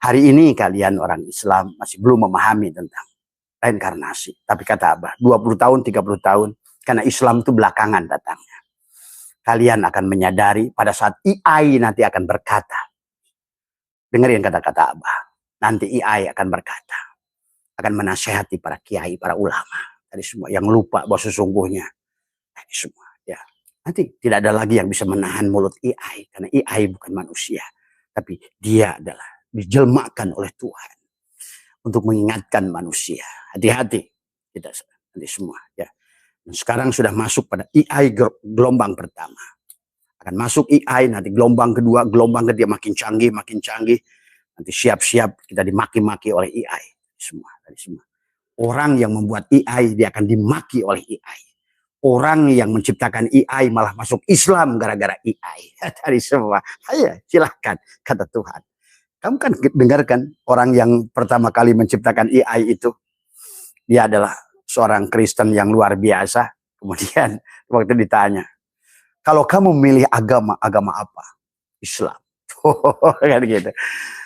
Speaker 1: hari ini kalian orang Islam masih belum memahami tentang reinkarnasi. Tapi kata Abah, 20 tahun, 30 tahun, karena Islam itu belakangan datangnya. Kalian akan menyadari pada saat AI nanti akan berkata. Dengerin kata-kata Abah. Nanti AI akan berkata. Akan menasehati para kiai, para ulama. Tadi semua yang lupa bahwa sesungguhnya. Tadi semua. Ya. Nanti tidak ada lagi yang bisa menahan mulut AI. Karena AI bukan manusia. Tapi dia adalah dijelmakan oleh Tuhan. Untuk mengingatkan manusia. Hati-hati. Kita nanti semua. Ya. Dan sekarang sudah masuk pada AI gelombang pertama. Akan masuk AI, nanti gelombang kedua, gelombang ketiga makin canggih, makin canggih. Nanti siap-siap kita dimaki-maki oleh AI. Semua. Orang yang membuat AI, dia akan dimaki oleh AI. Orang yang menciptakan AI malah masuk Islam gara-gara AI. Dari semua. Ayo, silahkan, kata Tuhan. Kamu kan dengarkan orang yang pertama kali menciptakan AI itu. Dia adalah seorang Kristen yang luar biasa. Kemudian waktu ditanya, kalau kamu memilih agama apa? Islam. Kan gitu.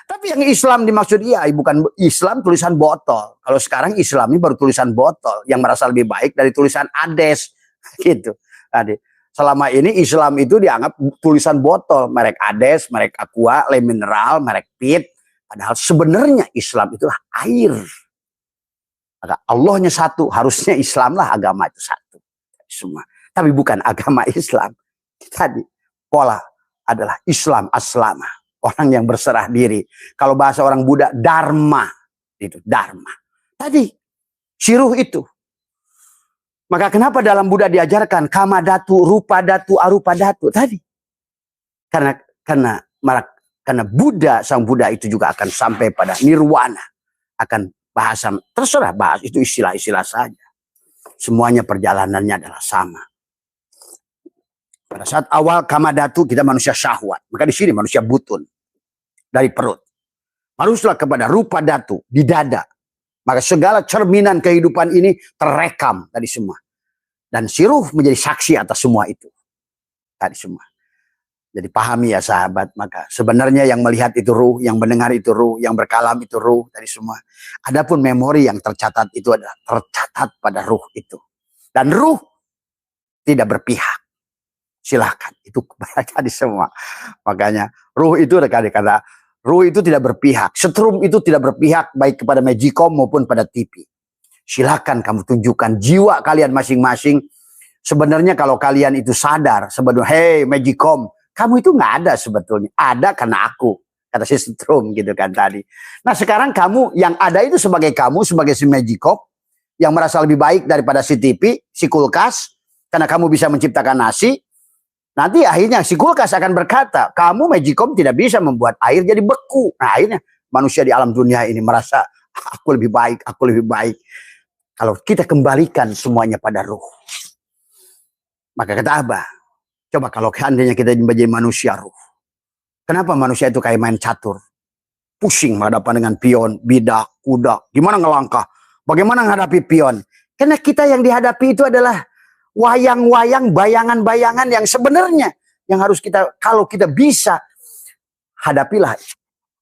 Speaker 1: Tapi yang Islam dimaksud AI bukan Islam tulisan botol. Kalau sekarang Islam ini baru tulisan botol yang merasa lebih baik dari tulisan Ades. Gitu. Tadi. Selama ini Islam itu dianggap tulisan botol, merek Ades, merek Aqua, Le Mineral, merek Pit. Padahal sebenarnya Islam itulah air. Maka Allahnya satu, harusnya Islam lah agama itu satu. Semua. Tapi bukan agama Islam. Tadi pola adalah Islam aslama. Orang yang berserah diri. Kalau bahasa orang Buddha, dharma. Itu dharma. Tadi siruh itu. Maka kenapa dalam Buddha diajarkan kama datu, rupa datu, arupa datu tadi? Karena Buddha, sang Buddha itu juga akan sampai pada nirwana, akan bahasa terserah bahas itu istilah-istilah saja. Semuanya perjalanannya adalah sama. Pada saat awal kama datu kita manusia syahwat, maka di sini manusia butun dari perut. Haruslah kepada rupa datu di dada. Maka segala cerminan kehidupan ini terekam tadi semua. Dan siruh menjadi saksi atas semua itu. Tadi semua. Jadi pahami ya sahabat. Maka sebenarnya yang melihat itu ruh, yang mendengar itu ruh, yang berkalam itu ruh. Tadi semua. Adapun memori yang tercatat itu adalah tercatat pada ruh itu. Dan ruh tidak berpihak. Silahkan. Itu tadi semua. Makanya ruh itu ada kata ruh itu tidak berpihak. Setrum itu tidak berpihak baik kepada Magicom maupun pada TV. Silakan kamu tunjukkan jiwa kalian masing-masing. Sebenarnya kalau kalian itu sadar, sebenarnya, hey Magicom, kamu itu nggak ada sebetulnya. Ada karena aku, kata si Setrum gitu kan tadi. Nah sekarang kamu yang ada itu sebagai kamu, sebagai si Magicom, yang merasa lebih baik daripada si TV, si kulkas, karena kamu bisa menciptakan nasi. Nanti akhirnya si kulkas akan berkata, kamu Magicom tidak bisa membuat air jadi beku. Nah akhirnya manusia di alam dunia ini merasa, aku lebih baik, aku lebih baik. Kalau kita kembalikan semuanya pada ruh. Maka kata Abah, coba kalau seandainya kita menjadi manusia ruh. Kenapa manusia itu kayak main catur? Pusing menghadapan dengan pion, bidak, kuda. Gimana ngelangkah? Bagaimana menghadapi pion? Karena kita yang dihadapi itu adalah wayang-wayang, bayangan-bayangan yang sebenarnya yang harus kita, kalau kita bisa, hadapilah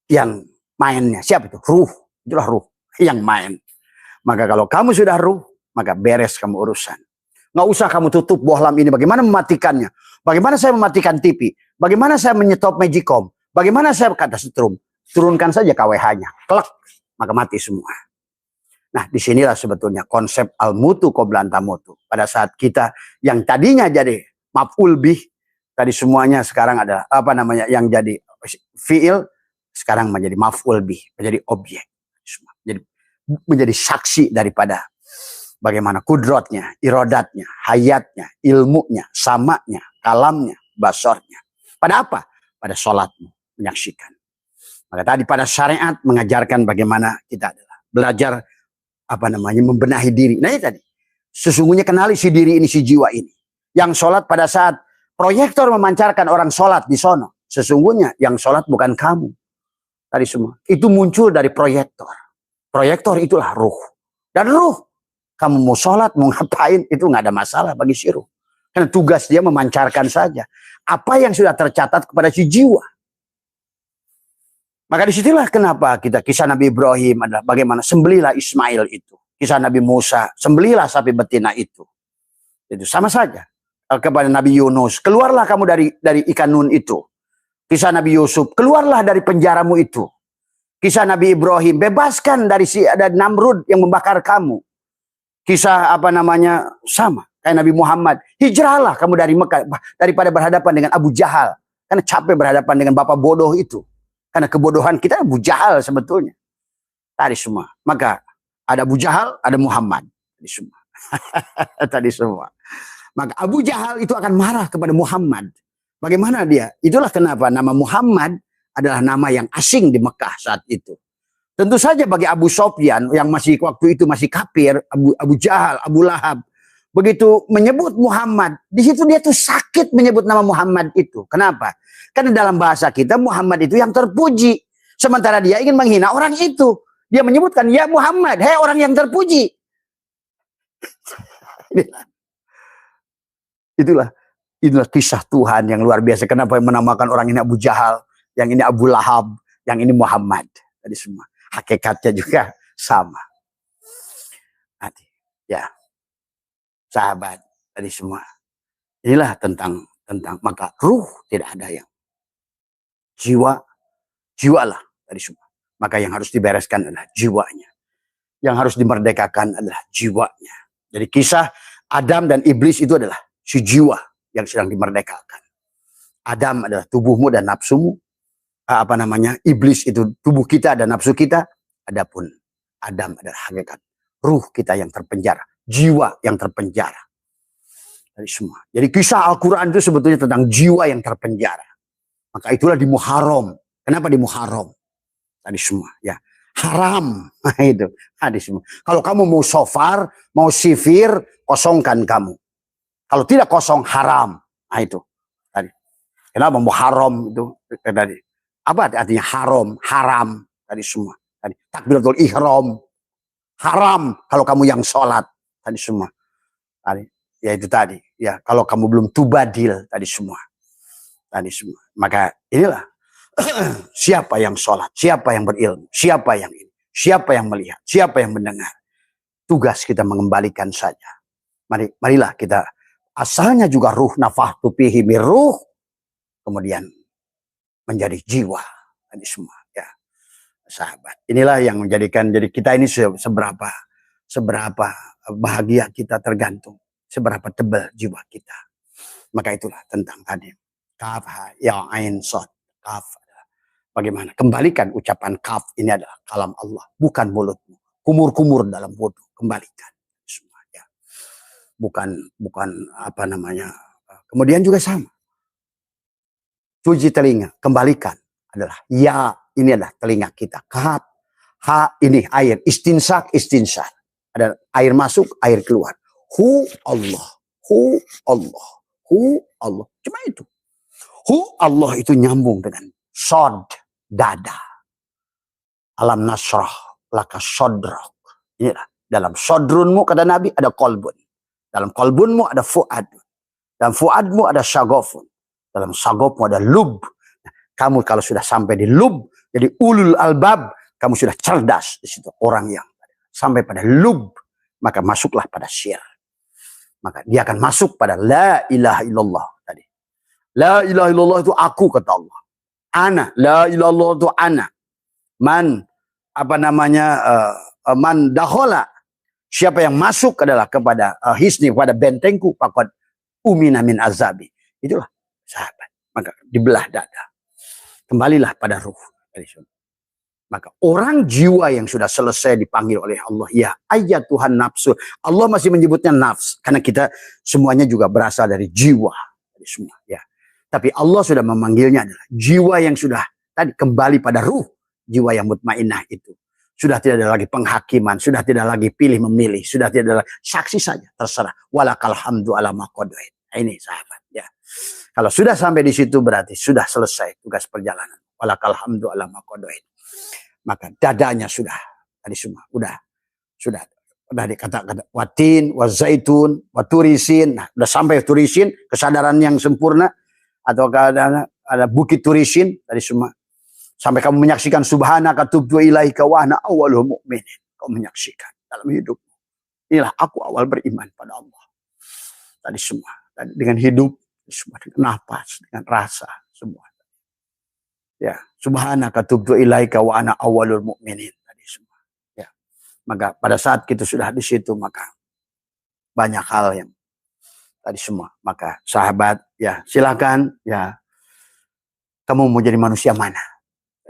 Speaker 1: yang mainnya. Siapa itu? Ruh. Itulah ruh yang main. Maka kalau kamu sudah ruh, maka beres kamu urusan. Nggak usah kamu tutup bohlam ini. Bagaimana mematikannya? Bagaimana saya mematikan TV? Bagaimana saya menyetop Magicom? Bagaimana saya kata Setrum? Turunkan saja KWH-nya. Kelak. Maka mati semua. Nah disinilah sebetulnya konsep al-mutu qobla tamutu. Pada saat kita yang tadinya jadi maf'ul bih. Tadi semuanya sekarang ada apa namanya yang jadi fi'il. Sekarang menjadi maf'ul bih. Menjadi objek. Jadi menjadi saksi daripada bagaimana kudrotnya, irodatnya, hayatnya, ilmunya, samanya, kalamnya, basornya. Pada apa? Pada sholatmu menyaksikan. Maka tadi pada syariat mengajarkan bagaimana kita adalah belajar membenahi diri. Nah, ya tadi. Sesungguhnya kenali si diri ini, si jiwa ini. Yang sholat pada saat proyektor memancarkan orang sholat di sono. Sesungguhnya yang sholat bukan kamu. Tadi semua. Itu muncul dari proyektor. Proyektor itulah ruh. Dan ruh, kamu mau sholat, mau ngapain, itu nggak ada masalah bagi si ruh. Karena tugas dia memancarkan saja. Apa yang sudah tercatat kepada si jiwa. Maka disitulah kenapa kisah Nabi Ibrahim adalah bagaimana sembelilah Ismail itu. Kisah Nabi Musa, sembelilah sapi betina itu. Itu sama saja. Kepada Nabi Yunus, keluarlah kamu dari ikan nun itu. Kisah Nabi Yusuf, keluarlah dari penjaramu itu. Kisah Nabi Ibrahim, bebaskan dari Namrud yang membakar kamu. Kisah sama. Kayak Nabi Muhammad, hijrahlah kamu dari Mekah daripada berhadapan dengan Abu Jahal. Karena capek berhadapan dengan bapak bodoh itu. Karena kebodohan kita Abu Jahal sebetulnya. Tadi semua. Maka ada Abu Jahal, ada Muhammad. Tadi semua. Tadi semua. Maka Abu Jahal itu akan marah kepada Muhammad. Bagaimana dia? Itulah kenapa nama Muhammad adalah nama yang asing di Mekah saat itu. Tentu saja bagi Abu Sofyan yang waktu itu masih kafir, Abu Jahal, Abu Lahab. Begitu menyebut Muhammad, di situ dia tuh sakit menyebut nama Muhammad itu. Kenapa? Karena dalam bahasa kita Muhammad itu yang terpuji. Sementara dia ingin menghina orang itu. Dia menyebutkan, ya Muhammad, hei orang yang terpuji. Itulah kisah Tuhan yang luar biasa. Kenapa menamakan orang ini Abu Jahal, yang ini Abu Lahab, yang ini Muhammad. Tadi semua. Hakikatnya juga sama. Ya. Sahabat, tadi semua. Inilah tentang maka ruh tidak ada yang. Jiwalah tadi semua. Maka yang harus dibereskan adalah jiwanya. Yang harus dimerdekakan adalah jiwanya. Jadi kisah Adam dan iblis itu adalah si jiwa yang sedang dimerdekakan. Adam adalah tubuhmu dan nafsumu. Iblis itu tubuh kita dan nafsu kita. Adapun Adam adalah hakikat. Ruh kita yang terpenjara. Jiwa yang terpenjara. Dari semua. Jadi kisah Al-Quran itu sebetulnya tentang jiwa yang terpenjara. Maka itulah di Muharram. Kenapa di Muharram? Tadi semua. Ya. Haram. Nah itu. Tadi semua. Kalau kamu mau shofar, mau sifir, kosongkan kamu. Kalau tidak kosong, haram. Nah itu. Tadi. Kenapa Muharram itu? Tadi. Apa artinya haram. Tadi semua. Tadi. Takbiratul ihram. Haram kalau kamu yang sholat. Tadi semua. Tadi. Ya itu tadi. Ya, kalau kamu belum tubadil. Tadi semua. Tadi semua. Maka inilah. Siapa yang sholat. Siapa yang berilmu. Siapa yang ini. Siapa yang melihat. Siapa yang mendengar. Tugas kita mengembalikan saja. Marilah kita. Asalnya juga ruh nafahtu fihi mir ruh. Kemudian menjadi jiwa. Tadi semua. Ya. Sahabat. Inilah yang menjadikan. Jadi kita ini seberapa bahagia kita tergantung. Seberapa tebal jiwa kita. Maka itulah tentang tadi. Kaf, ya, ain, sod. Kaf. Bagaimana? Kembalikan ucapan kaf ini adalah kalam Allah. Bukan mulutmu. Kumur-kumur dalam wudhu. Kembalikan. Semua, ya. Bukan kemudian juga sama. Cuci telinga. Kembalikan. Adalah ya. Ini adalah telinga kita. Kaf. Ha ini air. Istinsak. Ada air masuk, air keluar. Hu Allah. Hu Allah. Hu Allah. Cuma itu. Hu Allah itu nyambung dengan sod, dada. Alam nasrah laka sodrok. Inilah. Dalam sodrunmu kata Nabi ada kolbun. Dalam kolbunmu ada fuad. Dalam fuadmu ada syagofun. Dalam syagofmu ada lub. Nah, kamu kalau sudah sampai di lub, jadi ulul albab, kamu sudah cerdas di situ. Orang yang sampai pada lub, maka masuklah pada syir. Maka dia akan masuk pada la ilaha illallah tadi. La ilaha illallah itu aku kata Allah. Ana, la ilaha illallah itu ana. Man man dakhala. Siapa yang masuk adalah kepada hisni, kepada bentengku, faqad umina min azabi. Itulah sahabat. Maka dibelah dada. Kembalilah pada ruh. Maka orang jiwa yang sudah selesai dipanggil oleh Allah. Ya ayat Tuhan nafsu. Allah masih menyebutnya nafs. Karena kita semuanya juga berasal dari jiwa. Dari semua. Ya. Tapi Allah sudah memanggilnya adalah jiwa yang sudah tadi kembali pada ruh. Jiwa yang mutmainnah itu. Sudah tidak ada lagi penghakiman, sudah tidak lagi pilih memilih, sudah tidak ada lagi saksi saja, terserah. Walakal hamdu ala ma qadait. Ini sahabat ya. Kalau sudah sampai di situ berarti sudah selesai tugas perjalanan. Walakal hamdu ala ma qadait. Maka dadanya sudah tadi semua sudah dikatakan watin, wazaitun, waturisin. Nah, udah sampai turisin, kesadaran yang sempurna atau ada bukit turisin tadi semua. Sampai kamu menyaksikan subhanaka tubtu ilaika wa ana awwalul mu'minin. Kau menyaksikan dalam hidup. Inilah aku awal beriman pada Allah. Tadi semua. Dengan hidup, semua dengan nafas, dengan rasa, semua. Ya, subhanaka tubtu ilaika wa ana awwalul mu'minin. Tadi semua. Ya. Maka pada saat kita sudah di situ, maka banyak hal yang tadi semua. Maka sahabat, ya silakan, ya kamu mau jadi manusia mana?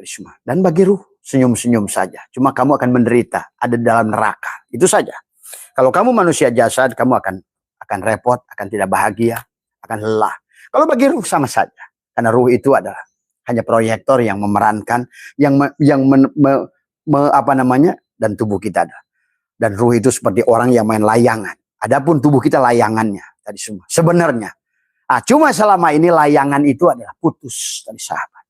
Speaker 1: Semua. Dan bagi ruh, senyum-senyum saja. Cuma kamu akan menderita, ada dalam neraka. Itu saja. Kalau kamu manusia jasad, kamu akan repot, akan tidak bahagia, akan lelah. Kalau bagi ruh sama saja. Karena ruh itu adalah hanya proyektor yang memerankan, dan tubuh kita ada. Dan ruh itu seperti orang yang main layangan. Adapun tubuh kita layangannya tadi semua. Sebenarnya. Cuma selama ini layangan itu adalah putus tadi sahabat.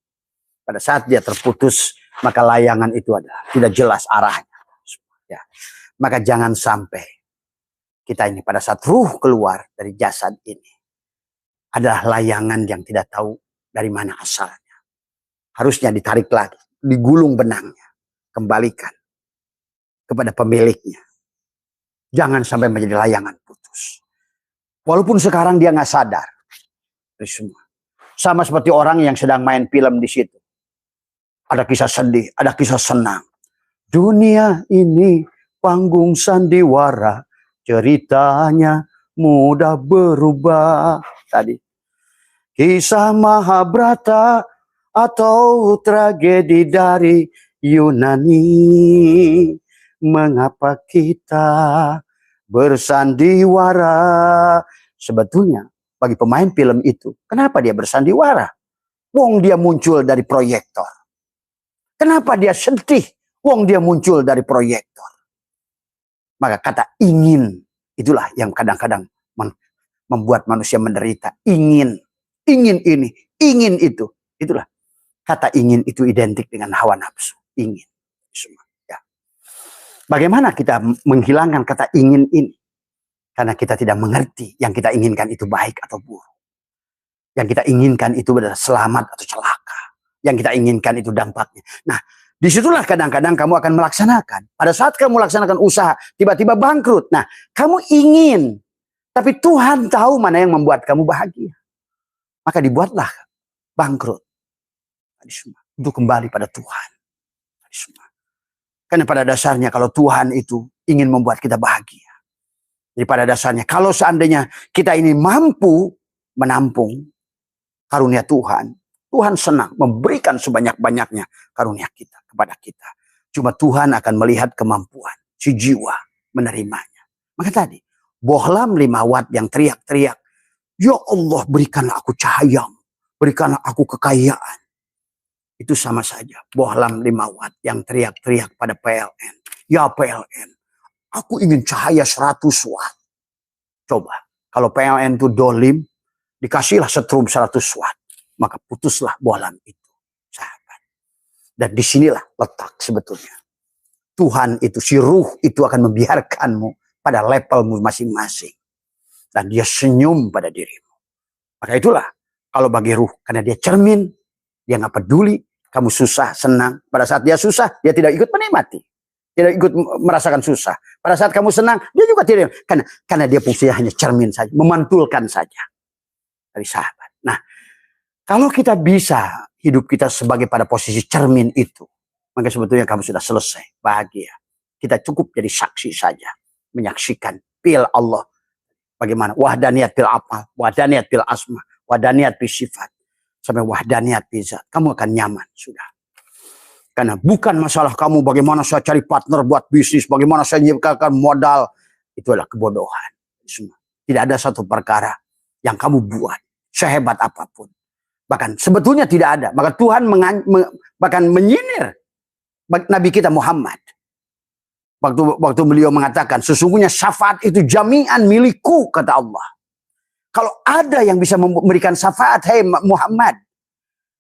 Speaker 1: Pada saat dia terputus, maka layangan itu adalah tidak jelas arahnya. Ya. Maka jangan sampai kita ini pada saat ruh keluar dari jasad ini adalah layangan yang tidak tahu dari mana asalnya. Harusnya ditarik lagi, digulung benangnya, kembalikan kepada pemiliknya. Jangan sampai menjadi layangan putus. Walaupun sekarang dia nggak sadar. Sama seperti orang yang sedang main film di situ. Ada kisah sedih, ada kisah senang. Dunia ini panggung sandiwara, ceritanya mudah berubah. Tadi kisah Mahabharata atau tragedi dari Yunani. Mengapa kita bersandiwara? Sebetulnya bagi pemain film itu, kenapa dia bersandiwara? Wong dia muncul dari proyektor. Kenapa dia sedih? Wong dia muncul dari proyektor. Maka kata ingin, itulah yang kadang-kadang membuat manusia menderita. Ingin ini, ingin itu. Itulah. Kata ingin itu identik dengan hawa nafsu. Ingin. Ya. Bagaimana kita menghilangkan kata ingin ini? Karena kita tidak mengerti yang kita inginkan itu baik atau buruk. Yang kita inginkan itu adalah selamat atau celaka. Yang kita inginkan itu dampaknya. Nah, disitulah kadang-kadang kamu akan melaksanakan. Pada saat kamu melaksanakan usaha, tiba-tiba bangkrut. Nah, kamu ingin. Tapi Tuhan tahu mana yang membuat kamu bahagia. Maka dibuatlah bangkrut. Untuk kembali pada Tuhan. Karena pada dasarnya kalau Tuhan itu ingin membuat kita bahagia. Jadi pada dasarnya kalau seandainya kita ini mampu menampung karunia Tuhan. Tuhan senang memberikan sebanyak-banyaknya karunia kita kepada kita. Cuma Tuhan akan melihat kemampuan si jiwa menerimanya. Maka tadi, Bohlam 5 watt yang teriak-teriak, ya Allah berikanlah aku cahaya, berikanlah aku kekayaan. Itu sama saja. Bohlam 5 watt yang teriak-teriak pada PLN. Ya PLN, aku ingin cahaya 100 watt. Coba, kalau PLN itu dolim, dikasihlah setrum 100 watt. Maka putuslah bohlam itu, sahabat. Dan disinilah letak sebetulnya. Tuhan itu, si ruh itu akan membiarkanmu pada levelmu masing-masing. Dan dia senyum pada dirimu. Maka itulah, kalau bagi ruh, karena dia cermin, dia nggak peduli, kamu susah, senang. Pada saat dia susah, dia tidak ikut menikmati. Tidak ikut merasakan susah. Pada saat kamu senang, dia juga tidak. Karena dia fungsinya hanya cermin saja, memantulkan saja. Dari sahabat. Nah, kalau kita bisa hidup kita sebagai pada posisi cermin itu, maka sebetulnya kamu sudah selesai, bahagia. Kita cukup jadi saksi saja, menyaksikan pil Allah. Bagaimana? Wahdaniyat pil amal, wahdaniyat pil asma, wahdaniyat pil sifat, sampai wahdaniyat pil zat. Kamu akan nyaman, sudah. Karena bukan masalah kamu bagaimana saya cari partner buat bisnis, bagaimana saya nyiptakan modal. Itu adalah kebodohan. Tidak ada satu perkara yang kamu buat, sehebat apapun. Bahkan sebetulnya tidak ada. Maka Tuhan bahkan menyinir Nabi kita Muhammad. Waktu beliau mengatakan, sesungguhnya syafaat itu jami'an milikku, kata Allah. Kalau ada yang bisa memberikan syafaat, hai Muhammad,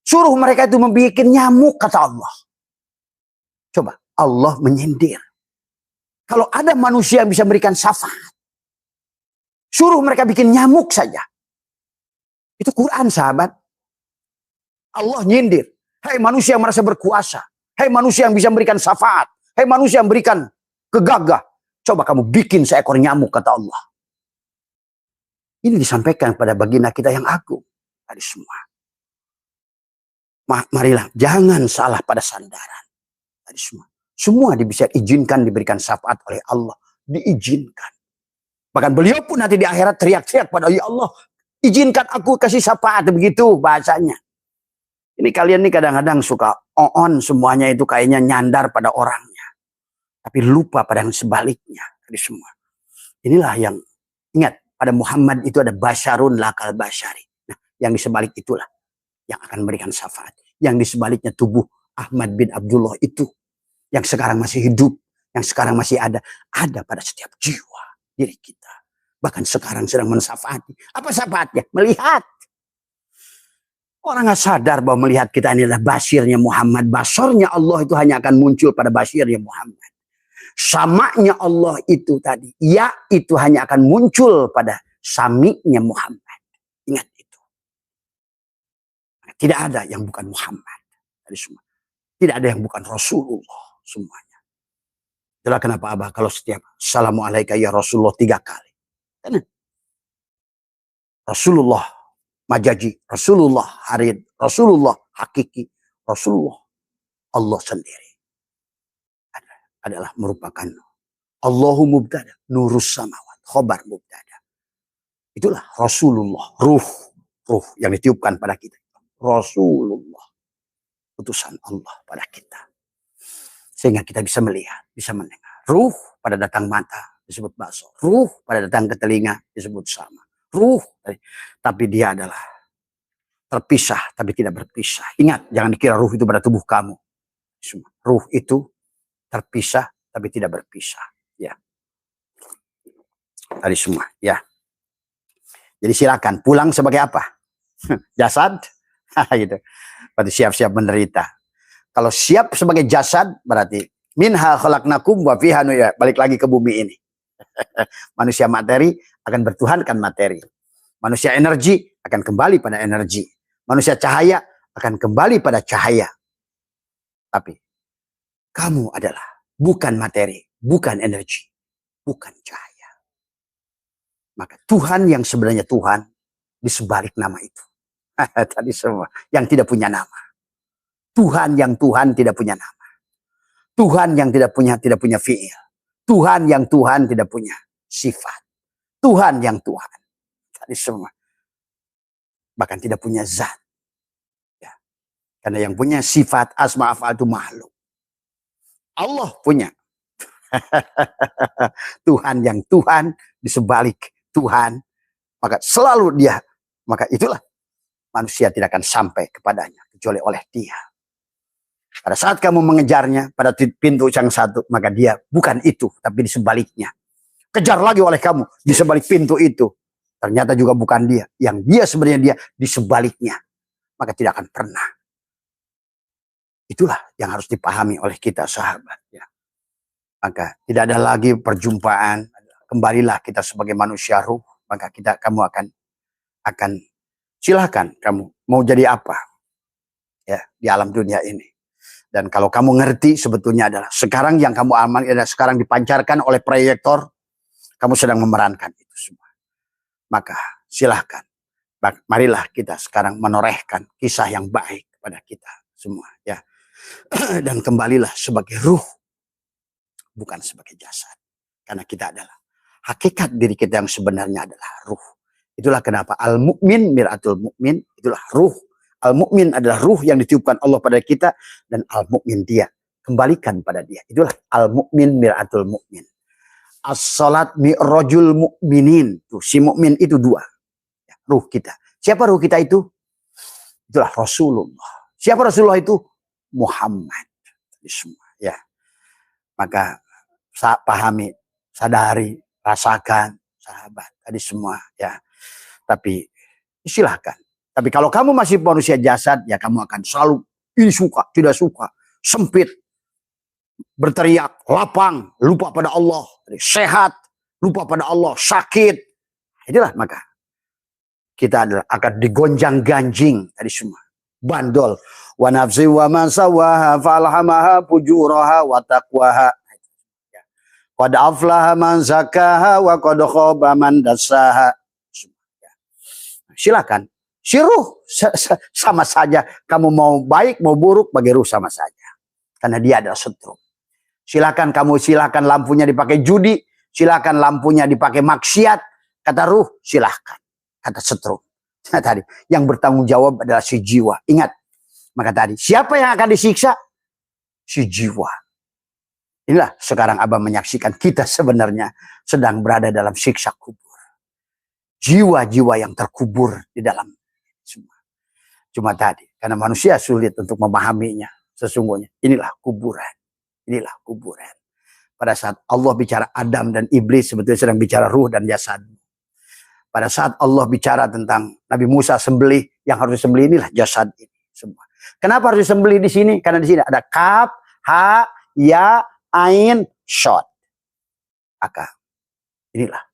Speaker 1: suruh mereka itu membuat nyamuk, kata Allah. Coba, Allah menyindir. Kalau ada manusia yang bisa memberikan syafaat, suruh mereka bikin nyamuk saja. Itu Quran, sahabat. Allah nyindir. Hai manusia yang merasa berkuasa. Hai manusia yang bisa memberikan syafaat. Hai manusia yang berikan kegagah. Coba kamu bikin seekor nyamuk, kata Allah. Ini disampaikan pada baginda kita yang agung. Tadi semua. Marilah, jangan salah pada sandaran. Tadi semua. Semua bisa izinkan diberikan syafaat oleh Allah. Diizinkan. Bahkan beliau pun nanti di akhirat teriak-teriak pada ya Allah. Izinkan aku kasih syafaat. Begitu bahasanya. Ini kalian nih kadang-kadang suka on semuanya itu kayaknya nyandar pada orangnya. Tapi lupa pada yang sebaliknya. Tadi semua. Inilah yang ingat. Pada Muhammad itu ada basyarun lakal basyari. Nah, yang di sebalik itulah yang akan memberikan syafaat. Yang di sebaliknya tubuh Ahmad bin Abdullah itu. Yang sekarang masih hidup. Yang sekarang masih ada. Ada pada setiap jiwa diri kita. Bahkan sekarang sedang mensyafaati. Apa syafaatnya? Melihat. Orang nggak sadar bahwa melihat kita ini adalah basirnya Muhammad. Basornya Allah itu hanya akan muncul pada basirnya Muhammad. Samanya Allah itu tadi. Ya itu hanya akan muncul pada saminya Muhammad. Ingat itu. Tidak ada yang bukan Muhammad. Tadi semua. Tidak ada yang bukan Rasulullah. Semuanya. Itulah kenapa Abah kalau setiap Assalamualaikum ya Rasulullah 3 kali. Karena Rasulullah majaji. Rasulullah harid. Rasulullah hakiki. Rasulullah Allah sendiri. Adalah merupakan Allahu mubtada, nurus samawat, khobar mubtada. Itulah Rasulullah, ruh yang ditiupkan pada kita. Rasulullah, utusan Allah pada kita. Sehingga kita bisa melihat, bisa mendengar. Ruh pada datang mata disebut basor. Ruh pada datang ke telinga disebut sama. Ruh, tapi dia adalah terpisah tapi tidak berpisah. Ingat, jangan dikira ruh itu pada tubuh kamu. Ruh itu terpisah tapi tidak berpisah, ya. Tadi semua, ya. Jadi silakan pulang sebagai apa? Jasad, gitu. Berarti siap-siap menderita. Kalau siap sebagai jasad berarti minha khalaqnakum wa fiha ya, balik lagi ke bumi ini. Manusia materi akan bertuhankan materi. Manusia energi akan kembali pada energi. Manusia cahaya akan kembali pada cahaya. Tapi kamu adalah bukan materi, bukan energi, bukan cahaya. Maka Tuhan yang sebenarnya Tuhan di sebalik nama itu. Tadi semua yang tidak punya nama. Tuhan yang Tuhan tidak punya nama. Tuhan yang tidak punya fi'il. Tuhan yang Tuhan tidak punya sifat. Tuhan yang Tuhan. Tadi semua. Bahkan tidak punya zat. Ya. Karena yang punya sifat asma af'al itu makhluk. Allah punya. Tuhan yang Tuhan di sebalik Tuhan. Maka selalu dia. Maka itulah manusia tidak akan sampai kepadanya. Kecuali oleh dia. Pada saat kamu mengejarnya pada pintu yang satu. Maka dia bukan itu. Tapi di sebaliknya. Kejar lagi oleh kamu. Di sebalik pintu itu. Ternyata juga bukan dia. Yang dia sebenarnya dia di sebaliknya. Maka tidak akan pernah. Itulah yang harus dipahami oleh kita sahabat. Ya. Maka tidak ada lagi perjumpaan. Kembalilah kita sebagai manusia ruh. Maka kamu akan silahkan kamu mau jadi apa ya di alam dunia ini. Dan kalau kamu ngerti sebetulnya adalah sekarang yang kamu alami adalah sekarang dipancarkan oleh proyektor. Kamu sedang memerankan itu semua. Maka silahkan. Marilah kita sekarang menorehkan kisah yang baik kepada kita semua ya. Dan kembalilah sebagai ruh. Bukan sebagai jasad. Karena kita adalah hakikat diri kita yang sebenarnya adalah ruh. Itulah kenapa al-mu'min mir'atul mu'min. Itulah ruh. Al-mu'min adalah ruh yang ditiupkan Allah pada kita. Dan al-mu'min dia. Kembalikan pada dia. Itulah al-mu'min mir'atul mu'min. As-salat mi'rajul mu'minin. Tuh, si mu'min itu 2. Ya, ruh kita. Siapa ruh kita itu? Itulah Rasulullah. Siapa Rasulullah itu? Muhammad. Semua. Ya. Maka pahami, sadari, rasakan, sahabat. Tadi semua ya. Tapi silahkan. Tapi kalau kamu masih manusia jasad, ya kamu akan selalu ini suka, tidak suka, sempit, berteriak, lapang, lupa pada Allah, sehat, lupa pada Allah, sakit. Itulah maka kita adalah akan digonjang-ganjing tadi semua. Bandol. Wa nafsi wa man sawaha falhamaha fujuraha wa taqwaha. Qad aflaha man zakaha wa qad khaba man dassaha. Silakan. Si ruh sama saja. Kamu mau baik mau buruk bagi ruh sama saja. Karena dia adalah setrum. Silakan lampunya dipakai judi, silakan lampunya dipakai maksiat. Kata ruh, silakan. Kata setrum. Nah, tadi yang bertanggung jawab adalah si jiwa. Ingat, maka tadi siapa yang akan disiksa? Si jiwa. Inilah sekarang Abang menyaksikan kita sebenarnya sedang berada dalam siksa kubur. Jiwa-jiwa yang terkubur di dalam semua. Cuma tadi, karena manusia sulit untuk memahaminya. Sesungguhnya inilah kuburan. Inilah kuburan. Pada saat Allah bicara Adam dan Iblis, sebetulnya sedang bicara ruh dan jasad. Pada saat Allah bicara tentang Nabi Musa sembelih, yang harus disembelih inilah jasad ini semua. Kenapa harus disembelih di sini? Karena di sini ada kaf, ha, ya, ain, shot. Maka inilah.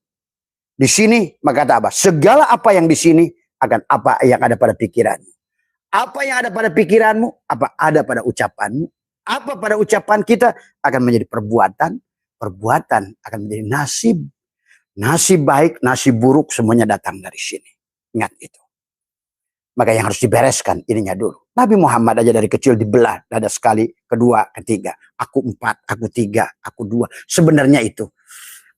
Speaker 1: Di sini maka kata apa? Segala apa yang di sini akan apa yang ada pada pikiranmu. Apa yang ada pada pikiranmu, apa ada pada ucapanmu. Apa pada ucapan kita akan menjadi perbuatan. Perbuatan akan menjadi nasib. Nasib baik, nasib buruk semuanya datang dari sini. Ingat itu. Maka yang harus dibereskan ininya dulu. Nabi Muhammad aja dari kecil dibelah. Ada sekali, kedua, ketiga. Aku 4, aku 3, aku 2. Sebenarnya itu.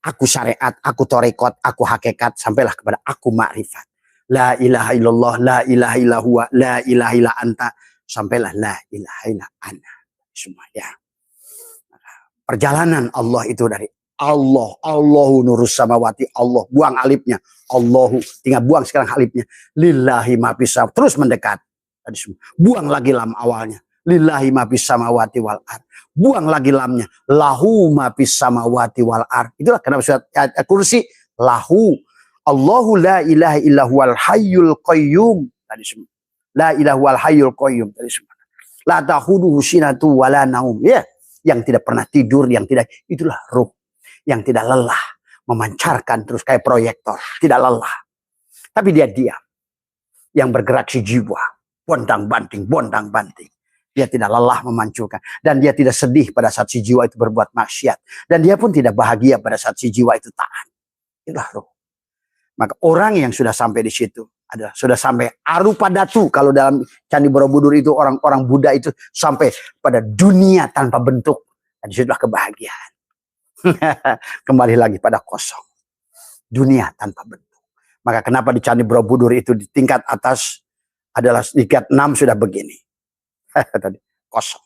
Speaker 1: Aku syariat, aku torekot, aku hakikat. Sampailah kepada aku makrifat. La ilaha illallah, la ilaha illallah, la ilaha illa anta. Sampailah la ilaha illa ana. Semua ya. Perjalanan Allah itu dari Allah, Allahu nurus samawati, Allah buang alifnya, Allahu tinggal buang sekarang alifnya, lillahi ma fis samawati, terus mendekat, buang lagi lam awalnya, lillahi ma fis samawati wal ard, buang lagi lamnya, lahu ma fis samawati wal ard. Itulah kenapa surat ayat kursi lahu, Allahu la ilaha illa huwal hayyul qayyum tadi semua, la ilaha wal hayyul qayyum tadi semua, la ta'khuduhu sinatu wala naum, ya, yang tidak pernah tidur, yang tidak, itulah ruh yang tidak lelah, memancarkan terus kayak proyektor, tidak lelah. Tapi dia diam. Yang bergerak si jiwa, bontang-banting. Dia tidak lelah memancurkan. Dan dia tidak sedih pada saat si jiwa itu berbuat maksiat. Dan dia pun tidak bahagia pada saat si jiwa itu taat. Itulah ruh. Maka orang yang sudah sampai di situ, adalah sudah sampai arupa datu. Kalau dalam Candi Borobudur itu, orang-orang Buddha itu sampai pada dunia tanpa bentuk. Dan disitulah kebahagiaan. Kembali lagi pada kosong. Dunia tanpa bentuk. Maka kenapa di Candi Borobudur itu di tingkat atas adalah tingkat 6 sudah begini. Tadi kosong.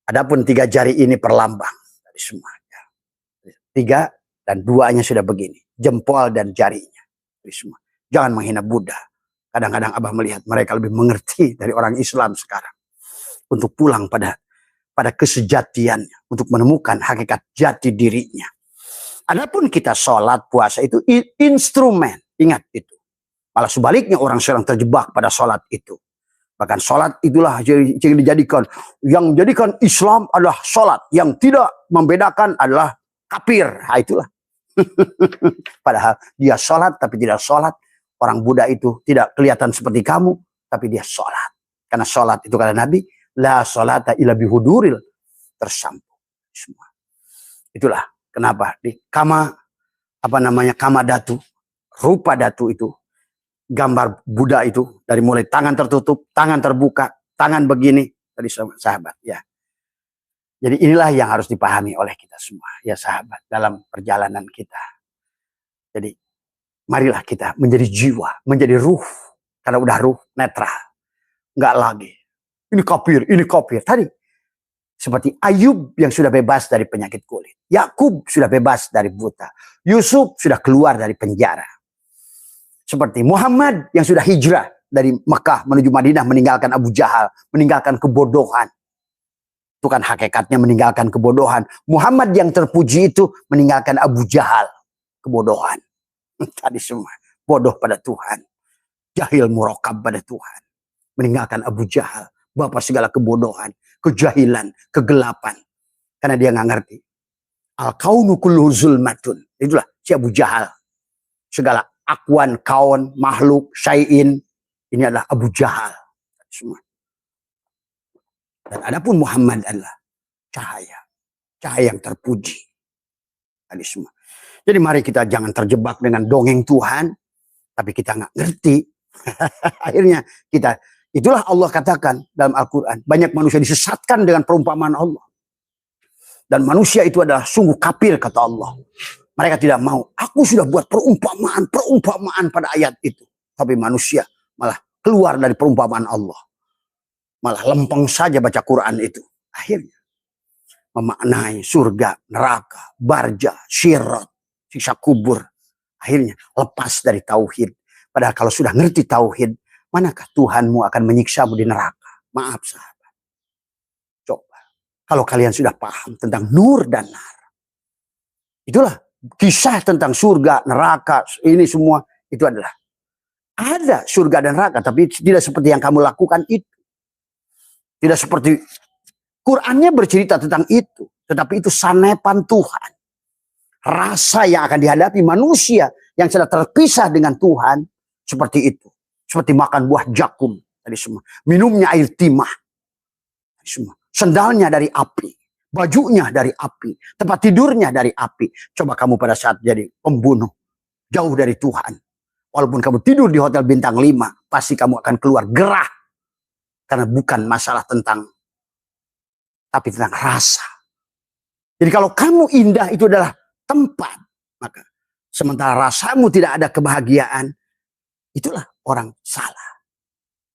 Speaker 1: Adapun 3 jari ini perlambang dari semuanya. 3 dan 2-nya sudah begini. Jempol dan jarinya. Dari semua. Jangan menghina Buddha. Kadang-kadang Abah melihat mereka lebih mengerti dari orang Islam sekarang. Untuk pulang pada kesejatiannya, untuk menemukan hakikat jati dirinya. Adapun kita sholat, puasa itu instrumen, ingat itu. Malah sebaliknya orang sedang terjebak pada sholat itu. Bahkan sholat itulah yang dijadikan Islam adalah sholat, yang tidak membedakan adalah kafir. Nah, itulah. Padahal dia sholat tapi tidak sholat. Orang Buddha itu tidak kelihatan seperti kamu, tapi dia sholat. Karena sholat itu kata Nabi, la sholata illa bihuduril, tersampung semua. Itulah kenapa di kama datu, rupa datu itu, gambar Buddha itu dari mulai tangan tertutup, tangan terbuka, tangan begini tadi sahabat ya. Jadi inilah yang harus dipahami oleh kita semua ya sahabat dalam perjalanan kita. Jadi marilah kita menjadi jiwa, menjadi ruh, karena udah ruh netral, nggak lagi ini kafir, ini kafir. Tadi seperti Ayub yang sudah bebas dari penyakit kulit. Yakub sudah bebas dari buta. Yusuf sudah keluar dari penjara. Seperti Muhammad yang sudah hijrah dari Mekah menuju Madinah, meninggalkan Abu Jahal, meninggalkan kebodohan. Itu kan hakikatnya meninggalkan kebodohan. Muhammad yang terpuji itu meninggalkan Abu Jahal. Kebodohan. Tadi semua. Bodoh pada Tuhan. Jahil murakab pada Tuhan. Meninggalkan Abu Jahal. Bapak segala kebodohan. Kejahilan. Kegelapan. Karena dia nggak ngerti. Al-kaunu kulluhu zulmatun. Itulah si Abu Jahal. Segala akwan, kaun, makhluk, syai'in. Ini adalah Abu Jahal. Semua. Dan adapun Muhammad adalah cahaya. Cahaya yang terpuji. Tadi semua. Jadi mari kita jangan terjebak dengan dongeng Tuhan. Tapi kita nggak ngerti. Akhirnya kita, itulah Allah katakan dalam Al-Quran. Banyak manusia disesatkan dengan perumpamaan Allah. Dan manusia itu adalah sungguh kafir kata Allah. Mereka tidak mau. Aku sudah buat perumpamaan pada ayat itu. Tapi manusia malah keluar dari perumpamaan Allah. Malah lempeng saja baca Quran itu. Akhirnya memaknai surga, neraka, barja, syirat, siksa kubur. Akhirnya lepas dari tauhid. Padahal kalau sudah ngerti tauhid, manakah Tuhanmu akan menyiksamu di neraka? Maaf sahabat. Coba. Kalau kalian sudah paham tentang nur dan nar. Itulah kisah tentang surga, neraka, ini semua. Itu adalah. Ada surga dan neraka, tapi tidak seperti yang kamu lakukan itu. Tidak seperti Qurannya bercerita tentang itu. Tetapi itu sanepan Tuhan. Rasa yang akan dihadapi manusia yang sudah terpisah dengan Tuhan seperti itu. Seperti makan buah jakum tadi semua. Minumnya air timah. Tadi semua. Sendalnya dari api. Bajunya dari api. Tempat tidurnya dari api. Coba kamu pada saat jadi pembunuh. Jauh dari Tuhan. Walaupun kamu tidur di hotel bintang 5. Pasti kamu akan keluar gerah. Karena bukan masalah tentang. Tapi tentang rasa. Jadi kalau kamu indah itu adalah tempat. Maka sementara rasamu tidak ada kebahagiaan. Itulah orang salah.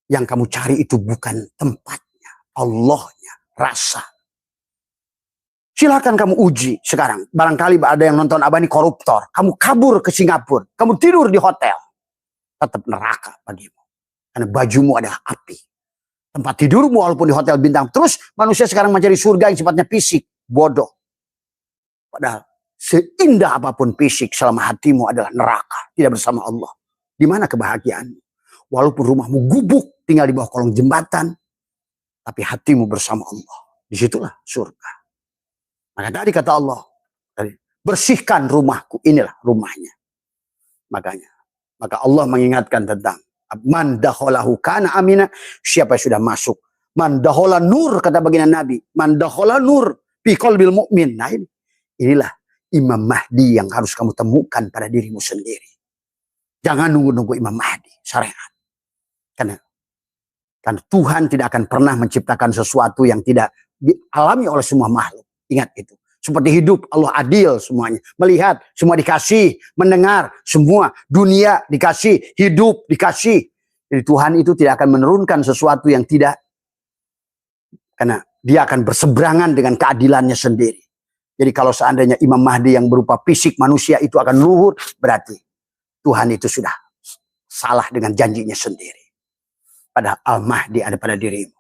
Speaker 1: Yang kamu cari itu bukan tempatnya. Allahnya. Rasa. Silakan kamu uji sekarang. Barangkali ada yang nonton Abah ini koruptor. Kamu kabur ke Singapura. Kamu tidur di hotel. Tetap neraka bagimu. Karena bajumu adalah api. Tempat tidurmu walaupun di hotel bintang. Terus manusia sekarang mencari surga yang sifatnya fisik. Bodoh. Padahal seindah apapun fisik selama hatimu adalah neraka. Tidak bersama Allah. Di mana kebahagiaanmu? Walaupun rumahmu gubuk. Tinggal di bawah kolong jembatan. Tapi hatimu bersama Allah. Disitulah surga. Maka tadi kata Allah. Bersihkan rumahku. Inilah rumahnya. Maka Allah mengingatkan tentang. Man dakhalahu kana amina. Siapa yang sudah masuk. Man dakhala nur. Kata baginda Nabi. Man dakhala nur. Fi qalbil mu'min. Nah inilah Imam Mahdi yang harus kamu temukan pada dirimu sendiri. Jangan nunggu-nunggu Imam Mahdi. Syariat. Karena Tuhan tidak akan pernah menciptakan sesuatu yang tidak dialami oleh semua makhluk. Ingat itu. Seperti hidup, Allah adil semuanya. Melihat, semua dikasih. Mendengar, semua. Dunia dikasih. Hidup dikasih. Jadi Tuhan itu tidak akan menurunkan sesuatu yang tidak. Karena dia akan berseberangan dengan keadilannya sendiri. Jadi kalau seandainya Imam Mahdi yang berupa fisik manusia itu akan luhur. Berarti Tuhan itu sudah salah dengan janjinya sendiri. Padahal Al-Mahdi ada pada dirimu.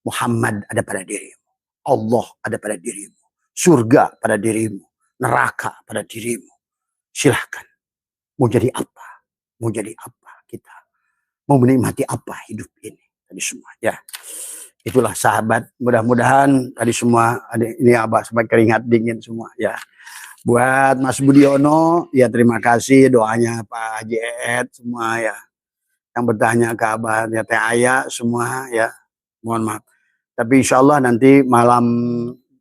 Speaker 1: Muhammad ada pada dirimu. Allah ada pada dirimu. Surga pada dirimu. Neraka pada dirimu. Silahkan. Mau jadi apa? Mau jadi apa kita? Mau menikmati apa hidup ini? Tadi semua ya. Itulah sahabat. Mudah-mudahan tadi semua. Ini Abah sampai keringat dingin semua ya. Buat Mas Budiono. Ya terima kasih doanya Pak Haji Eed semua ya. Yang bertanya ke Abah. Ya Teh Aya semua ya. Mohon maaf. Tapi insya Allah nanti malam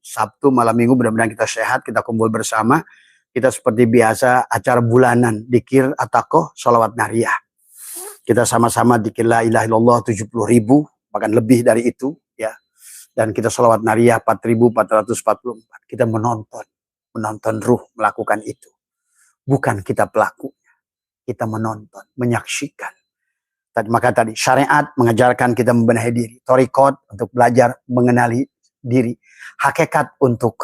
Speaker 1: Sabtu, malam Minggu mudah-mudahan kita sehat, kita kumpul bersama. Kita seperti biasa acara bulanan, dikir atakoh, sholawat nariyah. Kita sama-sama dikir la ilaha illallah 70.000, bahkan lebih dari itu. Ya. Dan kita sholawat nariyah 4.444. Kita menonton ruh melakukan itu. Bukan kita pelakunya. Kita menonton, menyaksikan. Maka tadi syariat mengajarkan kita membenahi diri. Thariqat untuk belajar mengenali diri. Hakikat untuk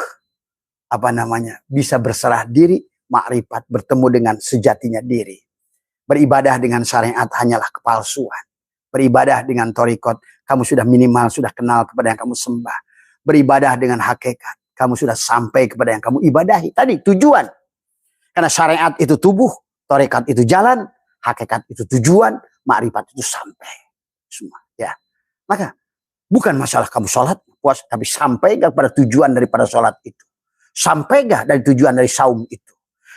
Speaker 1: bisa berserah diri. Makrifat bertemu dengan sejatinya diri. Beribadah dengan syariat hanyalah kepalsuan. Beribadah dengan thariqat kamu sudah minimal sudah kenal kepada yang kamu sembah. beribadah dengan hakikat. Kamu sudah sampai kepada yang kamu ibadahi. Tadi tujuan. Karena syariat itu tubuh, tarekat itu jalan, hakikat itu tujuan, makrifat itu sampai. Semua. Ya. Maka bukan masalah kamu sholat, puas, tapi sampai kepada tujuan daripada sholat itu. Sampaikah dari tujuan dari saum itu.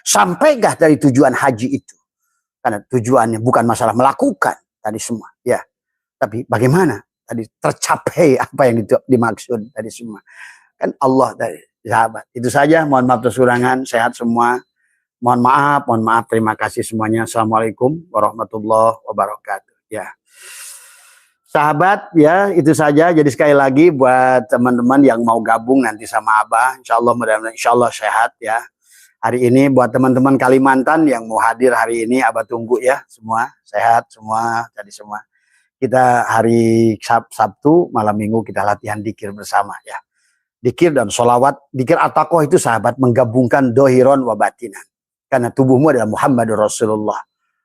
Speaker 1: Sampaikah dari tujuan haji itu. Karena tujuannya bukan masalah melakukan tadi semua. Ya. Tapi bagaimana tadi tercapai apa yang dimaksud tadi semua. Kan Allah dari sahabat. Itu saja, mohon maaf kekurangan, sehat semua. Mohon maaf, terima kasih semuanya. Assalamualaikum warahmatullahi wabarakatuh. Ya. Sahabat, ya itu saja. Jadi sekali lagi buat teman-teman yang mau gabung nanti sama Abah, insya Allah mudah-mudahan insya Allah sehat ya. Hari ini buat teman-teman Kalimantan yang mau hadir hari ini, Abah tunggu ya semua sehat semua tadi semua. Kita hari Sabtu malam Minggu kita latihan dikir bersama ya. Dikir dan sholawat, dikir at-taqwa itu sahabat menggabungkan dohiron wa batinan. Karena tubuhmu adalah Muhammadur Rasulullah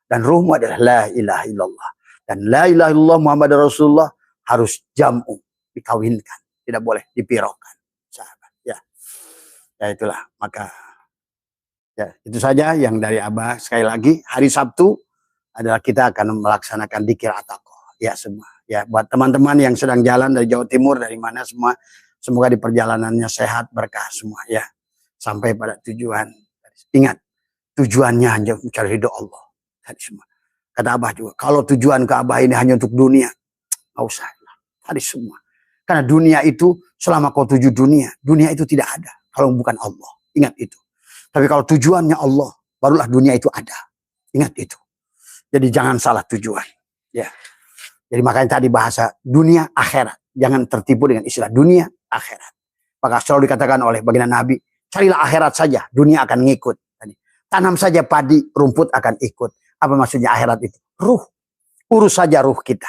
Speaker 1: dan ruhmu adalah la ilaha illallah. Dan la ilaha illallah Muhammadur Rasulullah harus jam'u, dikawinkan, tidak boleh dipiraukan sahabat ya. Ya itulah, maka ya, itu saja yang dari Abah. Sekali lagi, hari Sabtu adalah kita akan melaksanakan dikir at-taqwa. Ya semua. Ya buat teman-teman yang sedang jalan dari Jawa Timur, dari mana semua, semoga di perjalanannya sehat, berkah semua ya. Sampai pada tujuan. Ingat, tujuannya hanya mencari ridho Allah. Tadi semua. Kata Abah juga, kalau tujuan ke Abah ini hanya untuk dunia, nggak usah. Tadi semua. Karena dunia itu, selama kau tuju dunia itu tidak ada. Kalau bukan Allah. Ingat itu. Tapi kalau tujuannya Allah, barulah dunia itu ada. Ingat itu. Jadi jangan salah tujuan. Ya. Jadi makanya tadi bahasa dunia akhirat. Jangan tertipu dengan istilah dunia akhirat. Maka selalu dikatakan oleh baginda Nabi, carilah akhirat saja, dunia akan ngikut. Tanam saja padi, rumput akan ikut. Apa maksudnya akhirat itu? Ruh. Urus saja ruh kita.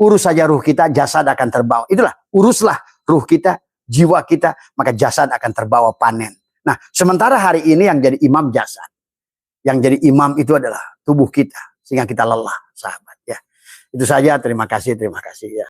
Speaker 1: Urus saja ruh kita, jasad akan terbawa. Itulah, uruslah ruh kita, jiwa kita, maka jasad akan terbawa panen. Nah, sementara hari ini yang jadi imam jasad. Yang jadi imam itu adalah tubuh kita. Sehingga kita lelah, sahabat. Ya. Itu saja, terima kasih ya.